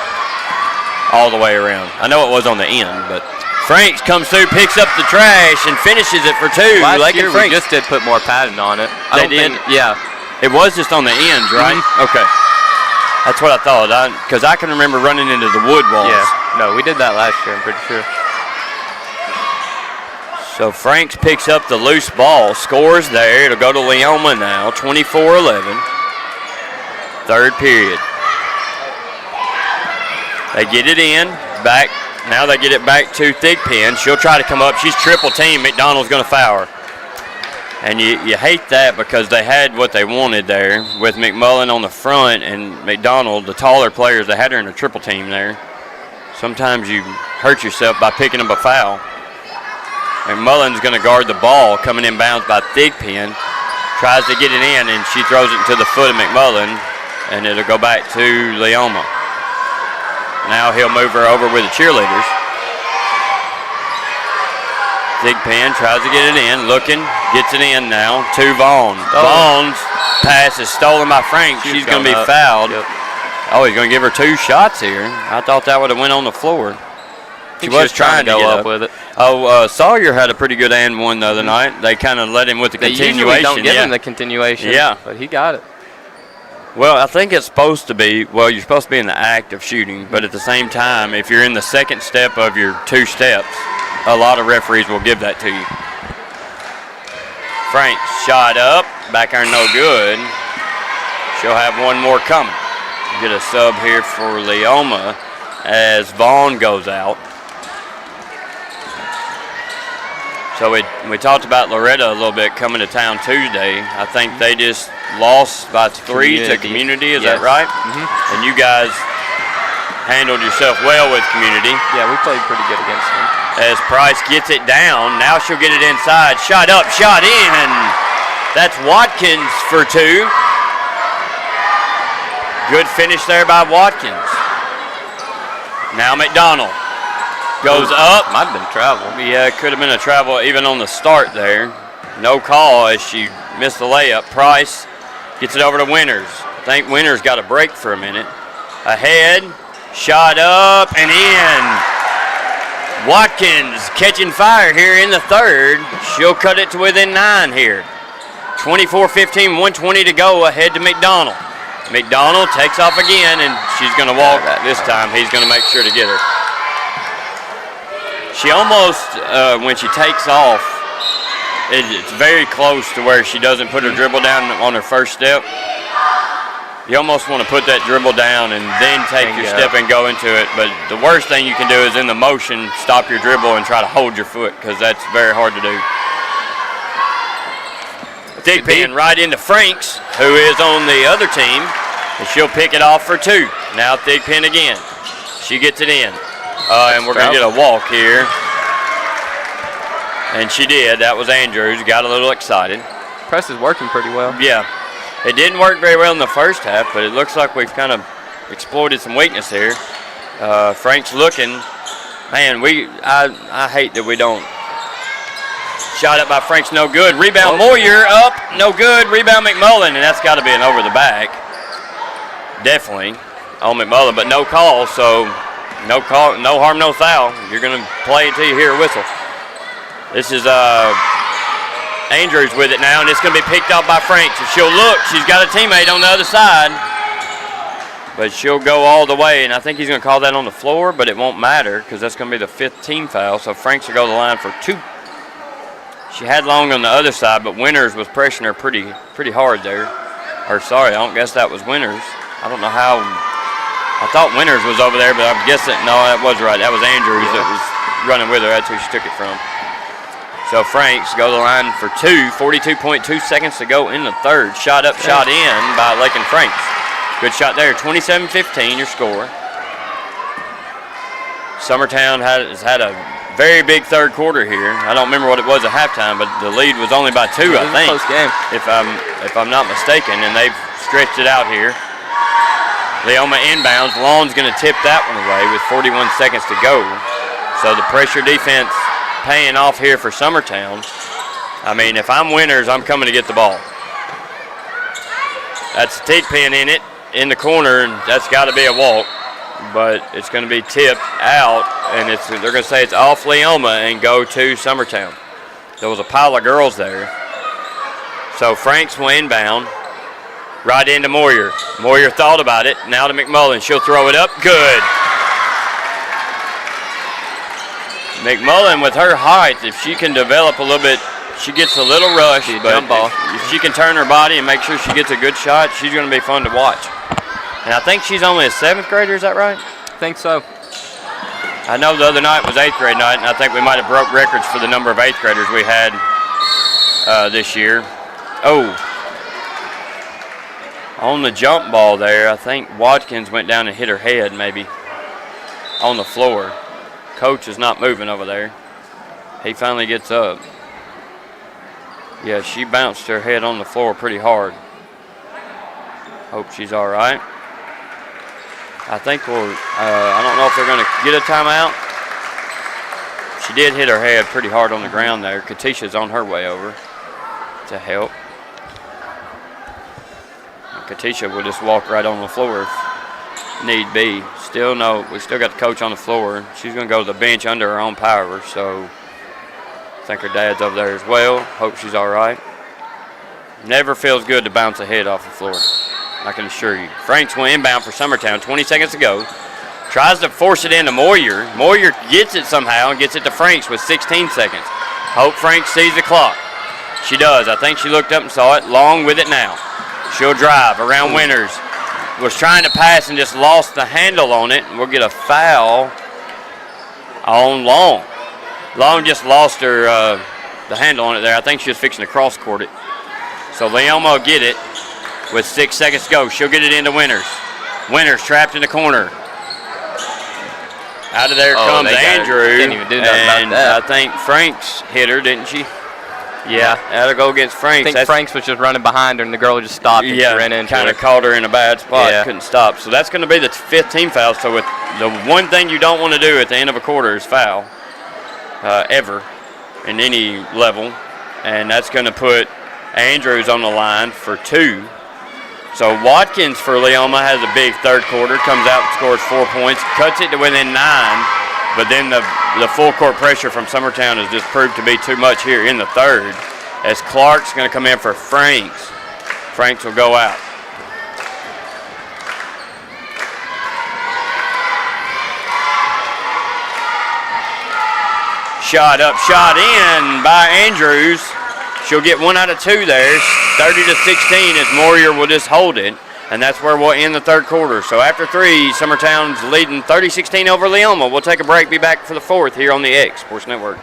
all the way around. I know it was on the end, but Franks comes through, picks up the trash, and finishes it for 2. Last year we just did put more padding on it. They did? Yeah. It was just on the ends, right? Mm-hmm. Okay. That's what I thought, because I can remember running into the wood walls. Yeah. No, we did that last year, I'm pretty sure. So Franks picks up the loose ball, scores there. It'll go to Leoma now, 24-11. Third period. They get it in, back. Now they get it back to Thigpen. She'll try to come up. She's triple team. McDonald's going to foul her. And you hate that because they had what they wanted there with McMullen on the front and McDonald, the taller players. They had her in a triple team there. Sometimes you hurt yourself by picking up a foul. McMullen's going to guard the ball coming inbounds by Thigpen. Tries to get it in, and she throws it to the foot of McMullen, and it'll go back to Leoma. Now he'll move her over with the cheerleaders. Thigpen tries to get it in, looking, gets it in now to Vaughn. Vaughn's pass is stolen by Frank. She's going to be fouled. Yep. Oh, he's going to give her 2 shots here. I thought that would have went on the floor. She was trying to go up with it. Oh, Sawyer had a pretty good and one the other night. They kind of let him with the continuation. Usually don't give him the continuation. Yeah. But he got it. Well, I think it's supposed to be, you're supposed to be in the act of shooting, but at the same time, if you're in the second step of your 2 steps, a lot of referees will give that to you. Frank shot up, back iron no good. She'll have one more coming. Get a sub here for Leoma as Vaughn goes out. So we talked about Loretta a little bit coming to town Tuesday. I think they just lost by 3 to Community. Is that right? Mm-hmm. And you guys handled yourself well with Community. Yeah, we played pretty good against them. As Price gets it down, now she'll get it inside. Shot up, shot in, and that's Watkins for 2. Good finish there by Watkins. Now McDonald goes up. Might have been travel. Yeah, it could have been a travel even on the start there. No call as she missed the layup. Price gets it over to Winters. I think Winters got a break for a minute. Ahead, shot up and in. Watkins catching fire here in the third. She'll cut it to within 9 here. 24-15, 1:20 to go ahead to McDonald. McDonald takes off again, and she's going to walk this time. He's going to make sure to get her. She almost, when she takes off, it's very close to where she doesn't put her dribble down on her first step. You almost want to put that dribble down and then take your step and go into it. But the worst thing you can do is in the motion, stop your dribble and try to hold your foot because that's very hard to do. Thigpen right into Franks, who is on the other team, and she'll pick it off for 2. Now Thigpen again. She gets it in. And we're going to get a walk here. And she did. That was Andrews. Got a little excited. Press is working pretty well. Yeah. It didn't work very well in the first half, but it looks like we've kind of exploited some weakness here. Frank's looking. Man, I hate that we don't. Shot up by Frank's no good. Rebound Moyer up, no good. Rebound McMullen, and that's got to be an over the back. Definitely on McMullen, but no call, so no call, no harm, no foul. You're going to play until you hear a whistle. This is Andrews with it now, and it's going to be picked up by Franks. If she'll look, she's got a teammate on the other side. But she'll go all the way, and I think he's going to call that on the floor, but it won't matter because that's going to be the 5th team foul. So Franks will go to the line for 2. She had Long on the other side, but Winters was pressuring her pretty hard there. Or sorry, I don't guess that was Winters. I don't know how. I thought Winters was over there, but I'm guessing, no, that was right. That was Andrews that was running with her. That's who she took it from. So Franks go to the line for 2. 42.2 seconds to go in the third. Shot up, shot in by Lakin Franks. Good shot there. 27-15 your score. Summertown has had a very big third quarter here. I don't remember what it was at halftime, but the lead was only by 2, I think. Close game. If I'm not mistaken, and they've stretched it out here. Leoma inbounds. Long's going to tip that one away with 41 seconds to go. So the pressure defense paying off here for Summertown. I mean, if I'm Winters, I'm coming to get the ball. That's Thigpen in it, in the corner, and that's got to be a walk. But it's going to be tipped out, and they're going to say it's off Leoma and go to Summertown. There was a pile of girls there. So Franks will inbound. Right into Moyer. Moyer thought about it. Now to McMullen. She'll throw it up. Good. McMullen, with her height, if she can develop a little bit, she gets a little rush. But if she can turn her body and make sure she gets a good shot, she's going to be fun to watch. And I think she's only a 7th grader. Is that right? I think so. I know the other night was 8th grade night, and I think we might have broke records for the number of 8th graders we had this year. Oh, on the jump ball there, I think Watkins went down and hit her head maybe on the floor. Coach is not moving over there. He finally gets up. Yeah, she bounced her head on the floor pretty hard. Hope she's all right. I think I don't know if they're going to get a timeout. She did hit her head pretty hard on the ground there. Katisha's on her way over to help. And Katisha will just walk right on the floor if need be. Still no, we still got the coach on the floor. She's going to go to the bench under her own power, so I think her dad's over there as well. Hope she's all right. Never feels good to bounce a head off the floor, I can assure you. Franks went inbound for Summertown, 20 seconds to go. Tries to force it into Moyer. Moyer gets it somehow and gets it to Franks with 16 seconds. Hope Franks sees the clock. She does. I think she looked up and saw it. Long with it now. She'll drive around Winters. Was trying to pass and just lost the handle on it. We'll get a foul on Long. Long just lost her the handle on it there. I think she was fixing to cross-court it. So Leoma will get it with 6 seconds to go. She'll get it into Winters. Winters trapped in the corner. Out of there comes Andrew. Didn't even do nothing about and that. I think Franks hit her, didn't she? Yeah, that'll go against Franks. I think Franks was just running behind her, and the girl just stopped and she ran into kind her. of caught her in a bad spot. Couldn't stop. So that's going to be the 5th team foul. So with the one thing you don't want to do at the end of a quarter is foul, ever, in any level. And that's going to put Andrews on the line for 2. So Watkins for Leoma has a big third quarter, comes out and scores 4 points, cuts it to within 9, but then the full court pressure from Summertown has just proved to be too much here in the third, as Clark's going to come in for Franks. Franks will go out. Shot up, shot in by Andrews. She'll get 1 out of 2 there. 30-16 as Moyer will just hold it. And that's where we'll end the third quarter. So after 3, Summertown's leading 30-16 over Leoma. We'll take a break, be back for the 4th here on the X Sports Network.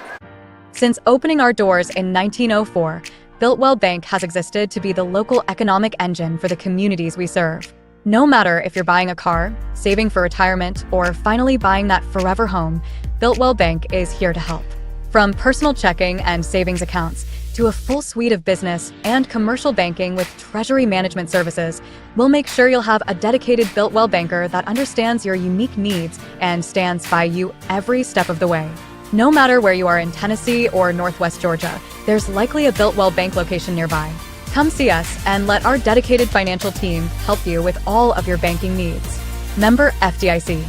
Since opening our doors in 1904, Builtwell Bank has existed to be the local economic engine for the communities we serve. No matter if you're buying a car, saving for retirement, or finally buying that forever home, Builtwell Bank is here to help. From personal checking and savings accounts to a full suite of business and commercial banking with treasury management services, we'll make sure you'll have a dedicated Builtwell banker that understands your unique needs and stands by you every step of the way. No matter where you are in Tennessee or Northwest Georgia, there's likely a Builtwell Bank location nearby. Come see us and let our dedicated financial team help you with all of your banking needs. Member FDIC.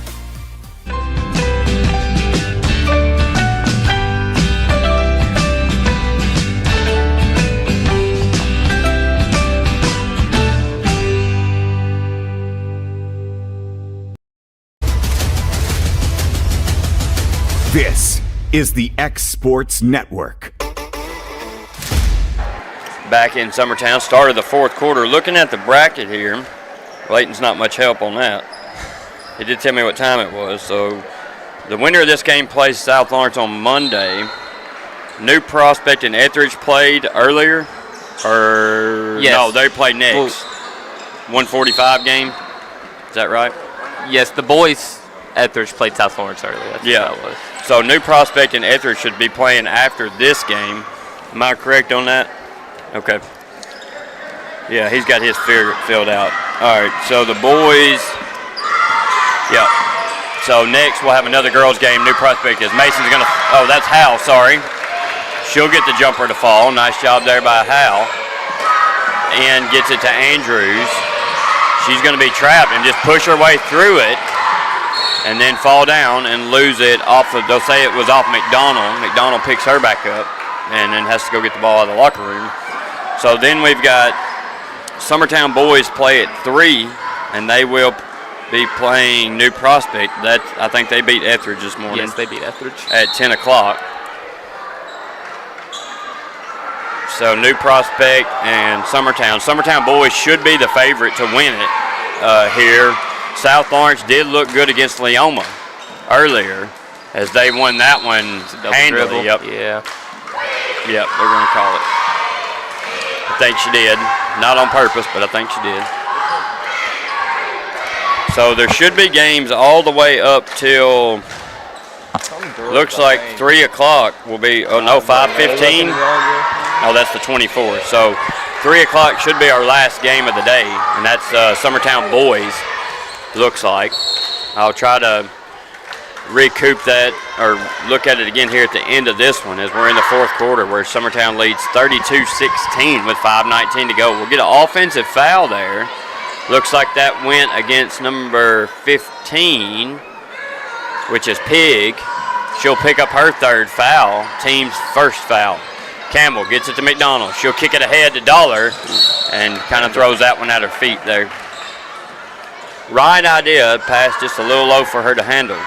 This is the X Sports Network. Back in Summertown, start of the 4th quarter. Looking at the bracket here, Layton's not much help on that. He did tell me what time it was. So the winner of this game plays South Lawrence on Monday. New Prospect and Etheridge played earlier. Yes. No, they played next. 1:45 game. Is that right? Yes, the boys Etheridge played South Lawrence earlier. That's what that was. So New Prospect and Etheridge should be playing after this game. Am I correct on that? Okay. Yeah, he's got his filled out. All right, so the boys, yeah. So next we'll have another girls game. New Prospect is Mason's going to, oh, that's Hal, sorry. She'll get the jumper to fall. Nice job there by Hal. And gets it to Andrews. She's going to be trapped and just push her way through it and then fall down and lose it off of, they'll say it was off McDonald. McDonald picks her back up and then has to go get the ball out of the locker room. So then we've got Summertown boys play at 3, and they will be playing New Prospect. I think they beat Etheridge this morning. Yes, they beat Etheridge. At 10 o'clock. So New Prospect and Summertown. Summertown boys should be the favorite to win it here. South Lawrence did look good against Leoma earlier as they won that one handily. Yep. Yeah. Yep, they're going to call it. I think she did. Not on purpose, but I think she did. So there should be games all the way up till, looks like 3 o'clock will be, 5:15. Oh, that's the 24th. So 3 o'clock should be our last game of the day, and that's Summertown boys, looks like. I'll try to recoup that or look at it again here at the end of this one as we're in the fourth quarter where Summertown leads 32-16 with 5:19 to go. We'll get an offensive foul there. Looks like that went against number 15, which is Pig. She'll pick up her third foul, team's first foul. Campbell gets it to McDonald. She'll kick it ahead to Dollar and kind of throws that one at her feet there. Right idea, pass just a little low for her to handle.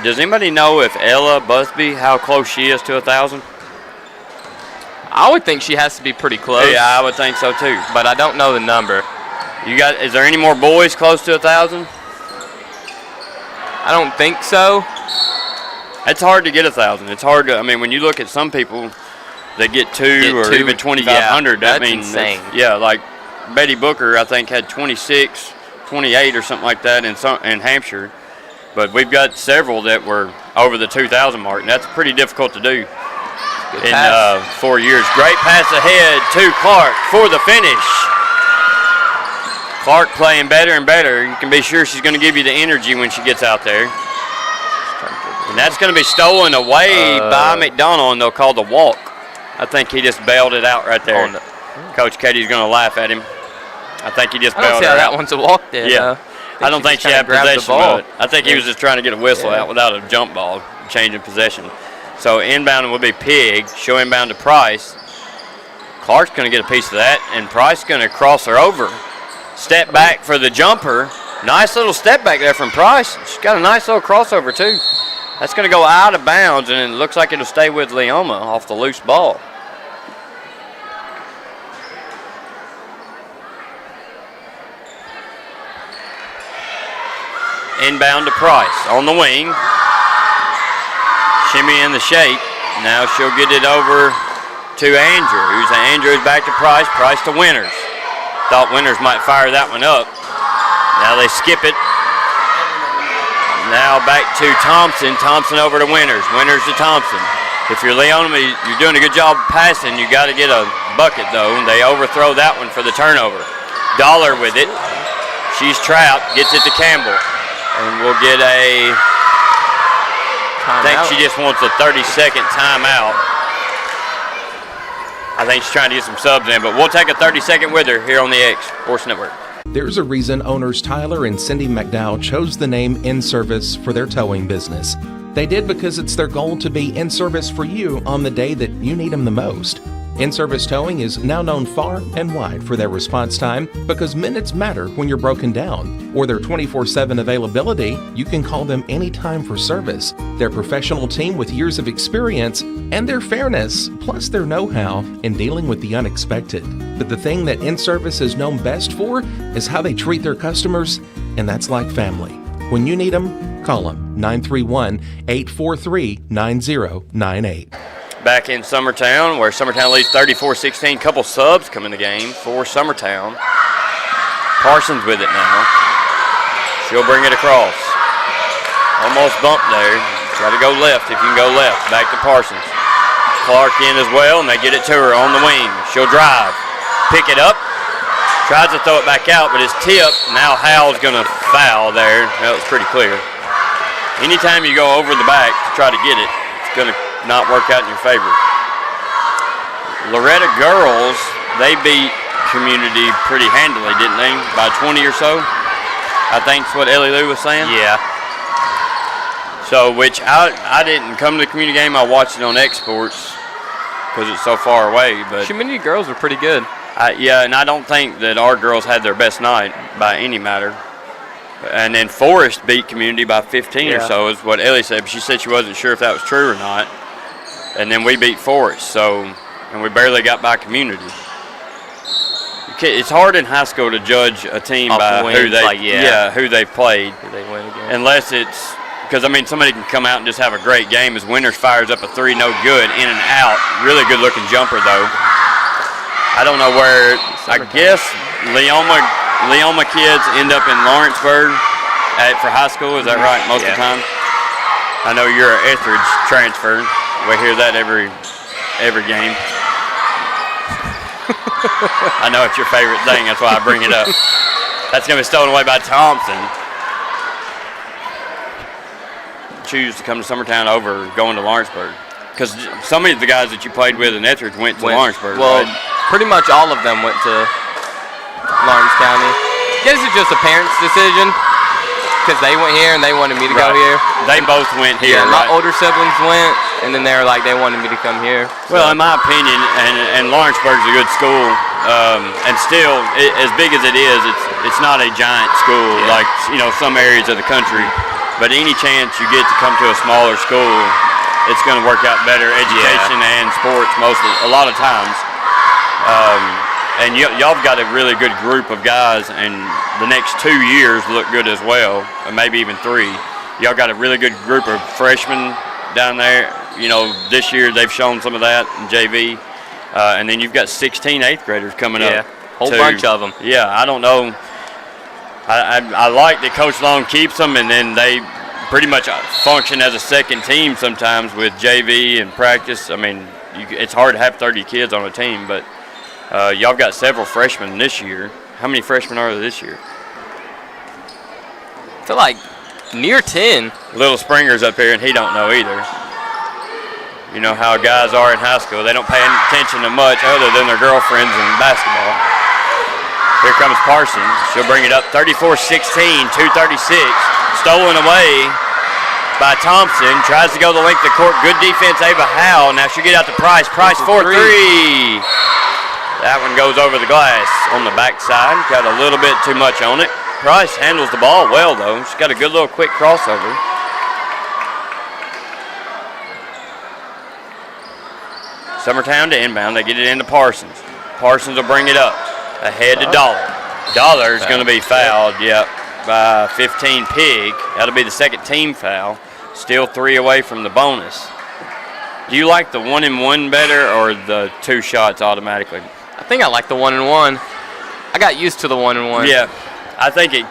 Does anybody know if Ella Busby, how close she is to 1,000? I would think she has to be pretty close. Yeah, I would think so too. But I don't know the number. Is there any more boys close to 1,000? I don't think so. It's hard to get 1,000. It's hard to, when you look at some people that get two or even 2,500, yeah, that means insane. Like Betty Booker, I think, had 26, 28 or something like that in Hampshire. But we've got several that were over the 2,000 mark, and that's pretty difficult to do in 4 years. Great pass ahead to Clark for the finish. Clark playing better and better. You can be sure she's going to give you the energy when she gets out there. And that's going to be stolen away by McDonald, and they'll call the walk. I think he just bailed it out right there. Coach Katie's going to laugh at him. I think he just bailed it out. I don't see how that one's a walk there. Yeah. I don't think she had possession of it. I think he was just trying to get a whistle out without a jump ball, changing possession. So inbound will be Pig. She'll inbound to Price. Clark's going to get a piece of that, and Price going to cross her over. Step back for the jumper. Nice little step back there from Price. She's got a nice little crossover, too. That's going to go out of bounds, and it looks like it'll stay with Leoma off the loose ball. Inbound to Price on the wing. Shimmy in the shape. Now she'll get it over to Andrews. Andrews back to Price. Price to Winters. Thought Winters might fire that one up. Now they skip it. Now back to Thompson. Thompson over to Winters. Winters to Thompson. If you're Leoma, you're doing a good job passing. You got to get a bucket, though. They overthrow that one for the turnover. Dollar with it. She's trapped. Gets it to Campbell. And we'll get a, I think she just wants a 30-second timeout. I think she's trying to get some subs in, but we'll take a 30-second with her here on the X Sports Network. There's a reason owners Tyler and Cindy McDowell chose the name In Service for their towing business. They did because it's their goal to be in service for you on the day that you need them the most. In-Service Towing is now known far and wide for their response time because minutes matter when you're broken down. Or their 24/7 availability, you can call them anytime for service. Their professional team with years of experience and their fairness, plus their know-how in dealing with the unexpected. But the thing that In-Service is known best for is how they treat their customers, and that's like family. When you need them, call them 931-843-9098. Back in Summertown, where Summertown leads 34-16. Couple subs come in the game for Summertown. Parsons with it now. She'll bring it across. Almost bumped there. Try to go left if you can go left. Back to Parsons. Clark in as well, and they get it to her on the wing. She'll drive. Pick it up. Tries to throw it back out, but it's tipped. Now Howell's going to foul there. That was pretty clear. Anytime you go over the back to try to get it, it's going to not work out in your favor. Loretta girls, they beat Community pretty handily, didn't they? By 20 or so? I think that's what Ellie Lou was saying. Yeah. So, which I didn't come to the Community game. I watched it on Exports because it's so far away. But Community girls were pretty good. Yeah, and I don't think that our girls had their best night by any matter. And then Forest beat Community by 15 or so is what Ellie said. But she said she wasn't sure if that was true or not. And then we beat Forest, and we barely got by Community. it's hard in high school to judge a team by who they've played. Who they win against. Unless it's because somebody can come out and just have a great game. As Winters fires up a three, no good, in and out. Really good looking jumper though. I don't know where. I guess Leoma kids end up in Lawrenceburg for high school. Is that right? Most of the time. I know you're an Etheridge transfer. We hear that every game. I know it's your favorite thing. That's why I bring it up. That's going to be stolen away by Thompson. Choose to come to Summertown over going to Lawrenceburg. Because some of the guys that you played with in Etheridge went to Lawrenceburg, well, right? Pretty much all of them went to Lawrence County. I guess it's just a parent's decision. Because they went here and they wanted me to go here. They both went here. Yeah, my older siblings went, and then they were like, they wanted me to come here. Well, in my opinion, and Lawrenceburg's a good school, and still, as big as it is, it's not a giant school like some areas of the country. But any chance you get to come to a smaller school, it's going to work out better, education and sports a lot of times. And y'all have got a really good group of guys, and the next 2 years look good as well, and maybe even 3. Y'all got a really good group of freshmen down there. This year they've shown some of that in JV. And then you've got 16 8th graders coming up. Yeah, whole bunch of them. Yeah, I don't know. I like that Coach Long keeps them, and then they pretty much function as a second team sometimes with JV and practice. I mean, it's hard to have 30 kids on a team, but y'all got several freshmen this year. How many freshmen are there this year? I feel like near 10. Little Springer's up here, and he don't know either. You know how guys are in high school. They don't pay attention to much other than their girlfriends and basketball. Here comes Parsons. She'll bring it up 34-16, 2:36. Stolen away by Thompson. Tries to go the length of the court. Good defense, Ava Howe. Now she'll get out to Price. Price for 3. That one goes over the glass on the backside. Got a little bit too much on it. Price handles the ball well, though. She's got a good little quick crossover. Summertown to inbound. They get it into Parsons. Parsons will bring it up. Ahead to Dollar. Dollar's going to be fouled, by 15 Pig. That'll be the second team foul. Still 3 away from the bonus. Do you like the 1-and-1 better or the 2 shots automatically? I think I like the 1-and-1. I got used to the 1-and-1. Yeah, I think it.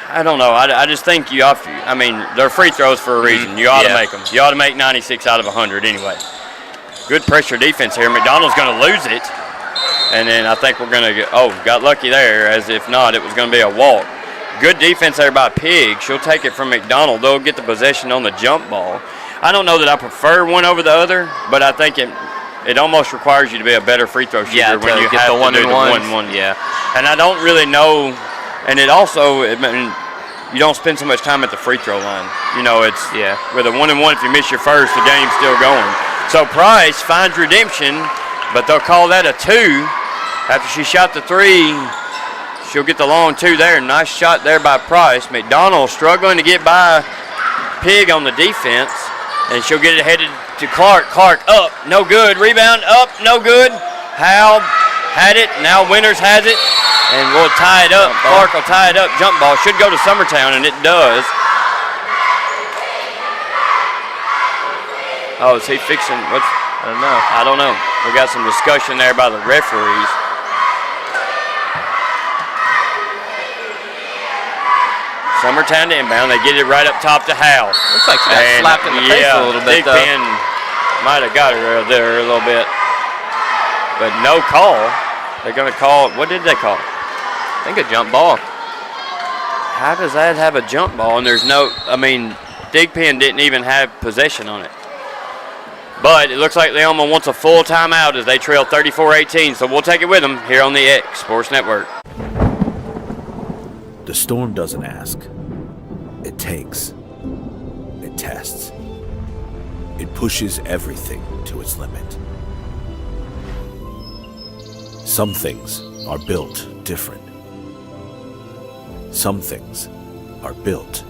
I don't know. I just think they're free throws for a reason. You ought to make them. You ought to make 96 out of 100 anyway. Good pressure defense here. McDonald's going to lose it. And then I think we're going to got lucky there, as if not, it was going to be a walk. Good defense there by Pig. She'll take it from McDonald. They'll get the possession on the jump ball. I don't know that I prefer one over the other, but I think it almost requires you to be a better free throw shooter when you have to do the 1-1. Yeah. And I don't really know, and it also, you don't spend so much time at the free throw line. With a 1-and-1, if you miss your first, the game's still going. So Price finds redemption, but they'll call that a 2. After she shot the 3, she'll get the long 2 there. Nice shot there by Price. McDonald struggling to get by Pig on the defense, and she'll get it headed to Clark. Clark up, no good. Rebound up, no good. Howe had it. Now Winters has it, and we'll tie it up. Clark will tie it up. Jump ball should go to Summertown, and it does. Oh, is he fixing? I don't know. We got some discussion there by the referees. Summertown to inbound. They get it right up top to Howe. Looks like she got slapped in the face a little bit, though. Big Pen might have got her there a little bit. But no call. They're going to call, what did they call? I think a jump ball. How does that have a jump ball? And there's Big Pen didn't even have possession on it. But it looks like Leoma wants a full timeout as they trail 34-18. So we'll take it with them here on the X Sports Network. The storm doesn't ask. It takes. It tests. It pushes everything to its limit. Some things are built different. Some things are built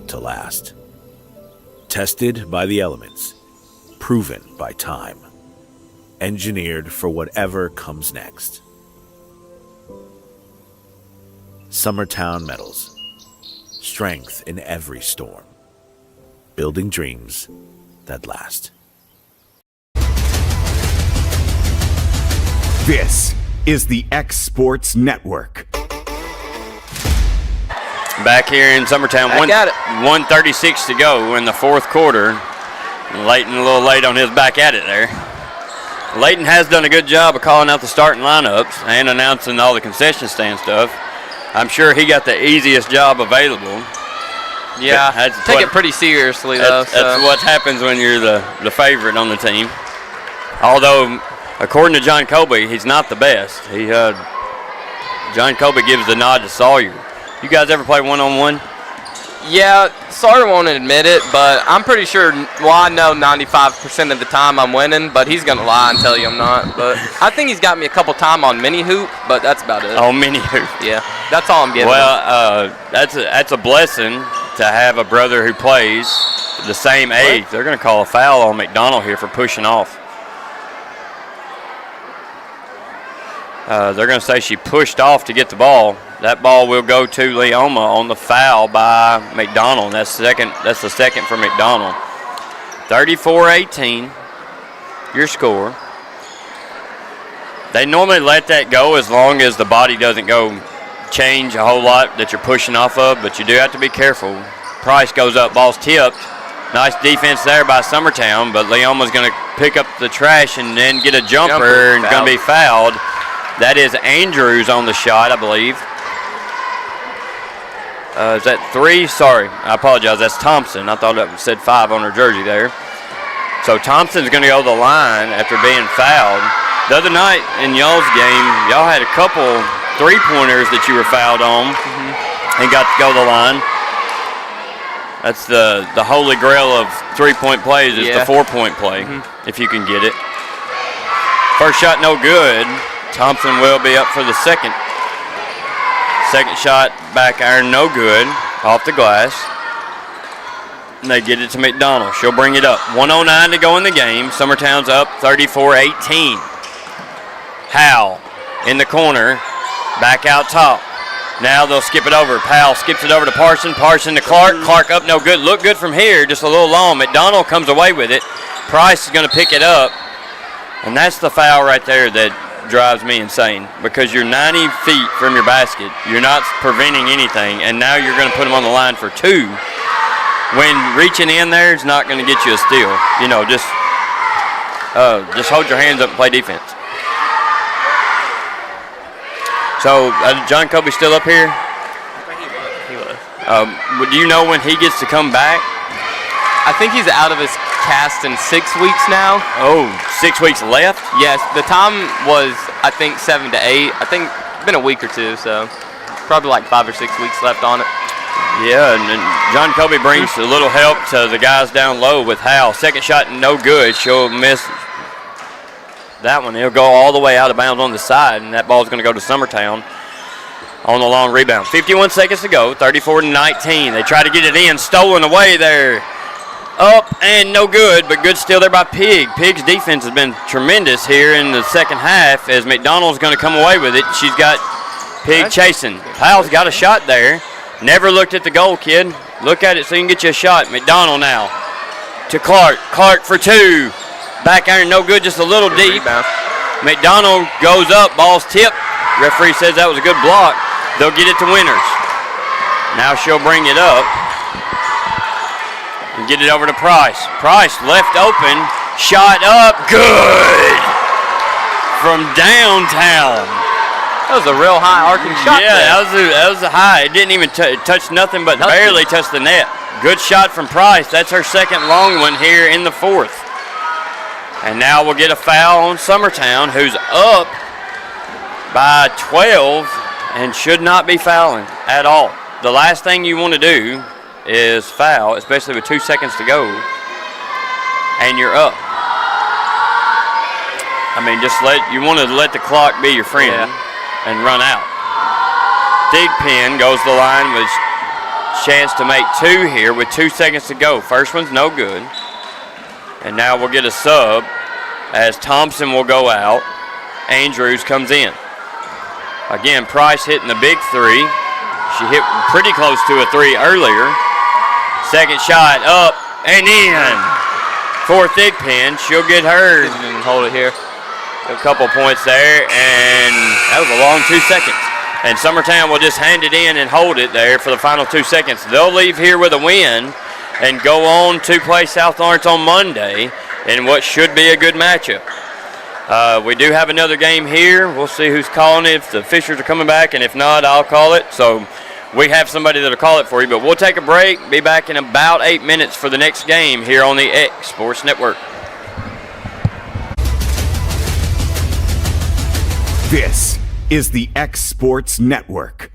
to last. Tested by the elements. Proven by time. Engineered for whatever comes next. Summertown Metals. Strength in every storm. Building dreams that last. This is the X Sports Network. Back here in Summertown, 1:36 to go in the fourth quarter. Layton a little late on his back at it there. Layton has done a good job of calling out the starting lineups and announcing all the concession stand stuff. I'm sure he got the easiest job available. Yeah, take it pretty seriously, though. That's what happens when you're the favorite on the team. Although, according to John Colby, he's not the best. John Colby gives the nod to Sawyer. You guys ever play one-on-one? Yeah, Sawyer won't admit it, but I'm pretty sure, I know 95% of the time I'm winning, but he's going to lie and tell you I'm not. But I think he's got me a couple times on mini hoop, but that's about it. On mini hoop? Yeah, that's all I'm getting. Well, that's a blessing to have a brother who plays the same age. They're going to call a foul on McDonald here for pushing off. They're going to say she pushed off to get the ball. That ball will go to Leoma on the foul by McDonald. That's the second for McDonald. 34-18, your score. They normally let that go as long as the body doesn't go change a whole lot that you're pushing off of, but you do have to be careful. Price goes up, ball's tipped. Nice defense there by Summertown, but Leoma's going to pick up the trash and then get a jumper and going to be fouled. That is Andrews on the shot, I believe. Is that 3? Sorry, I apologize. That's Thompson. I thought it said 5 on her jersey there. So Thompson's going to go to the line after being fouled. The other night in y'all's game, y'all had a couple three-pointers that you were fouled on and got to go to the line. That's the holy grail of three-point plays is the 4-point play, if you can get it. First shot no good. Thompson will be up for the second. Second shot, back iron, no good, off the glass. And they get it to McDonald. She'll bring it up. 1:09 to go in the game. Summertown's up 34-18. Howell in the corner, back out top. Now they'll skip it over. Powell skips it over to Parson. Parson to Clark. Clark up, no good. Look good from here, just a little long. McDonald comes away with it. Price is going to pick it up. And that's the foul right there that drives me insane, because you're 90 feet from your basket. You're not preventing anything, and now you're going to put them on the line for 2. When reaching in there is not going to get you a steal. You know, just hold your hands up and play defense. So, John Colby still up here? He was. Do you know when he gets to come back? I think he's out of his cast in 6 weeks now. Oh, 6 weeks left? Yes, the time was, I think, 7 to 8. I think it's been a week or two, so probably like 5 or 6 weeks left on it. Yeah, and John Colby brings a little help to the guys down low with Howell. Second shot, no good. She'll miss that one. He'll go all the way out of bounds on the side, and that ball's going to go to Summertown on the long rebound. 51 seconds to go, 34-19. They try to get it in, stolen away there. Up and no good, but good steal there by Pig. Pig's defense has been tremendous here in the second half as McDonald's going to come away with it. She's got Pig chasing. Powell's got a shot there. Never looked at the goal, kid. Look at it so you can get you a shot. McDonald now to Clark. Clark for 2. Back iron, no good, just a little deep. McDonald goes up, ball's tipped. Referee says that was a good block. They'll get it to Winters. Now she'll bring it up. And get it over to Price. Price left open, shot up, good! From downtown. That was a real high arcing shot. Yeah, that was a high. It didn't even touch nothing but barely touched the net. Good shot from Price. That's her second long one here in the fourth. And now we'll get a foul on Summertown, who's up by 12 and should not be fouling at all. The last thing you want to do is foul, especially with 2 seconds to go, and you're up. I mean, you want to let the clock be your friend and run out. Thigpen goes to the line with chance to make 2 here with 2 seconds to go. First one's no good. And now we'll get a sub as Thompson will go out. Andrews comes in. Again, Price hitting the big 3. She hit pretty close to a 3 earlier. Second shot up and in for Thick Pin. She'll get hers. Hold it here. A couple points there, and that was a long 2 seconds. And Summertown will just hand it in and hold it there for the final 2 seconds. They'll leave here with a win and go on to play South Lawrence on Monday in what should be a good matchup. We do have another game here. We'll see who's calling it, if the Fishers are coming back, and if not, I'll call it. So we have somebody that'll call it for you, but we'll take a break, be back in about 8 minutes for the next game here on the X Sports Network. This is the X Sports Network.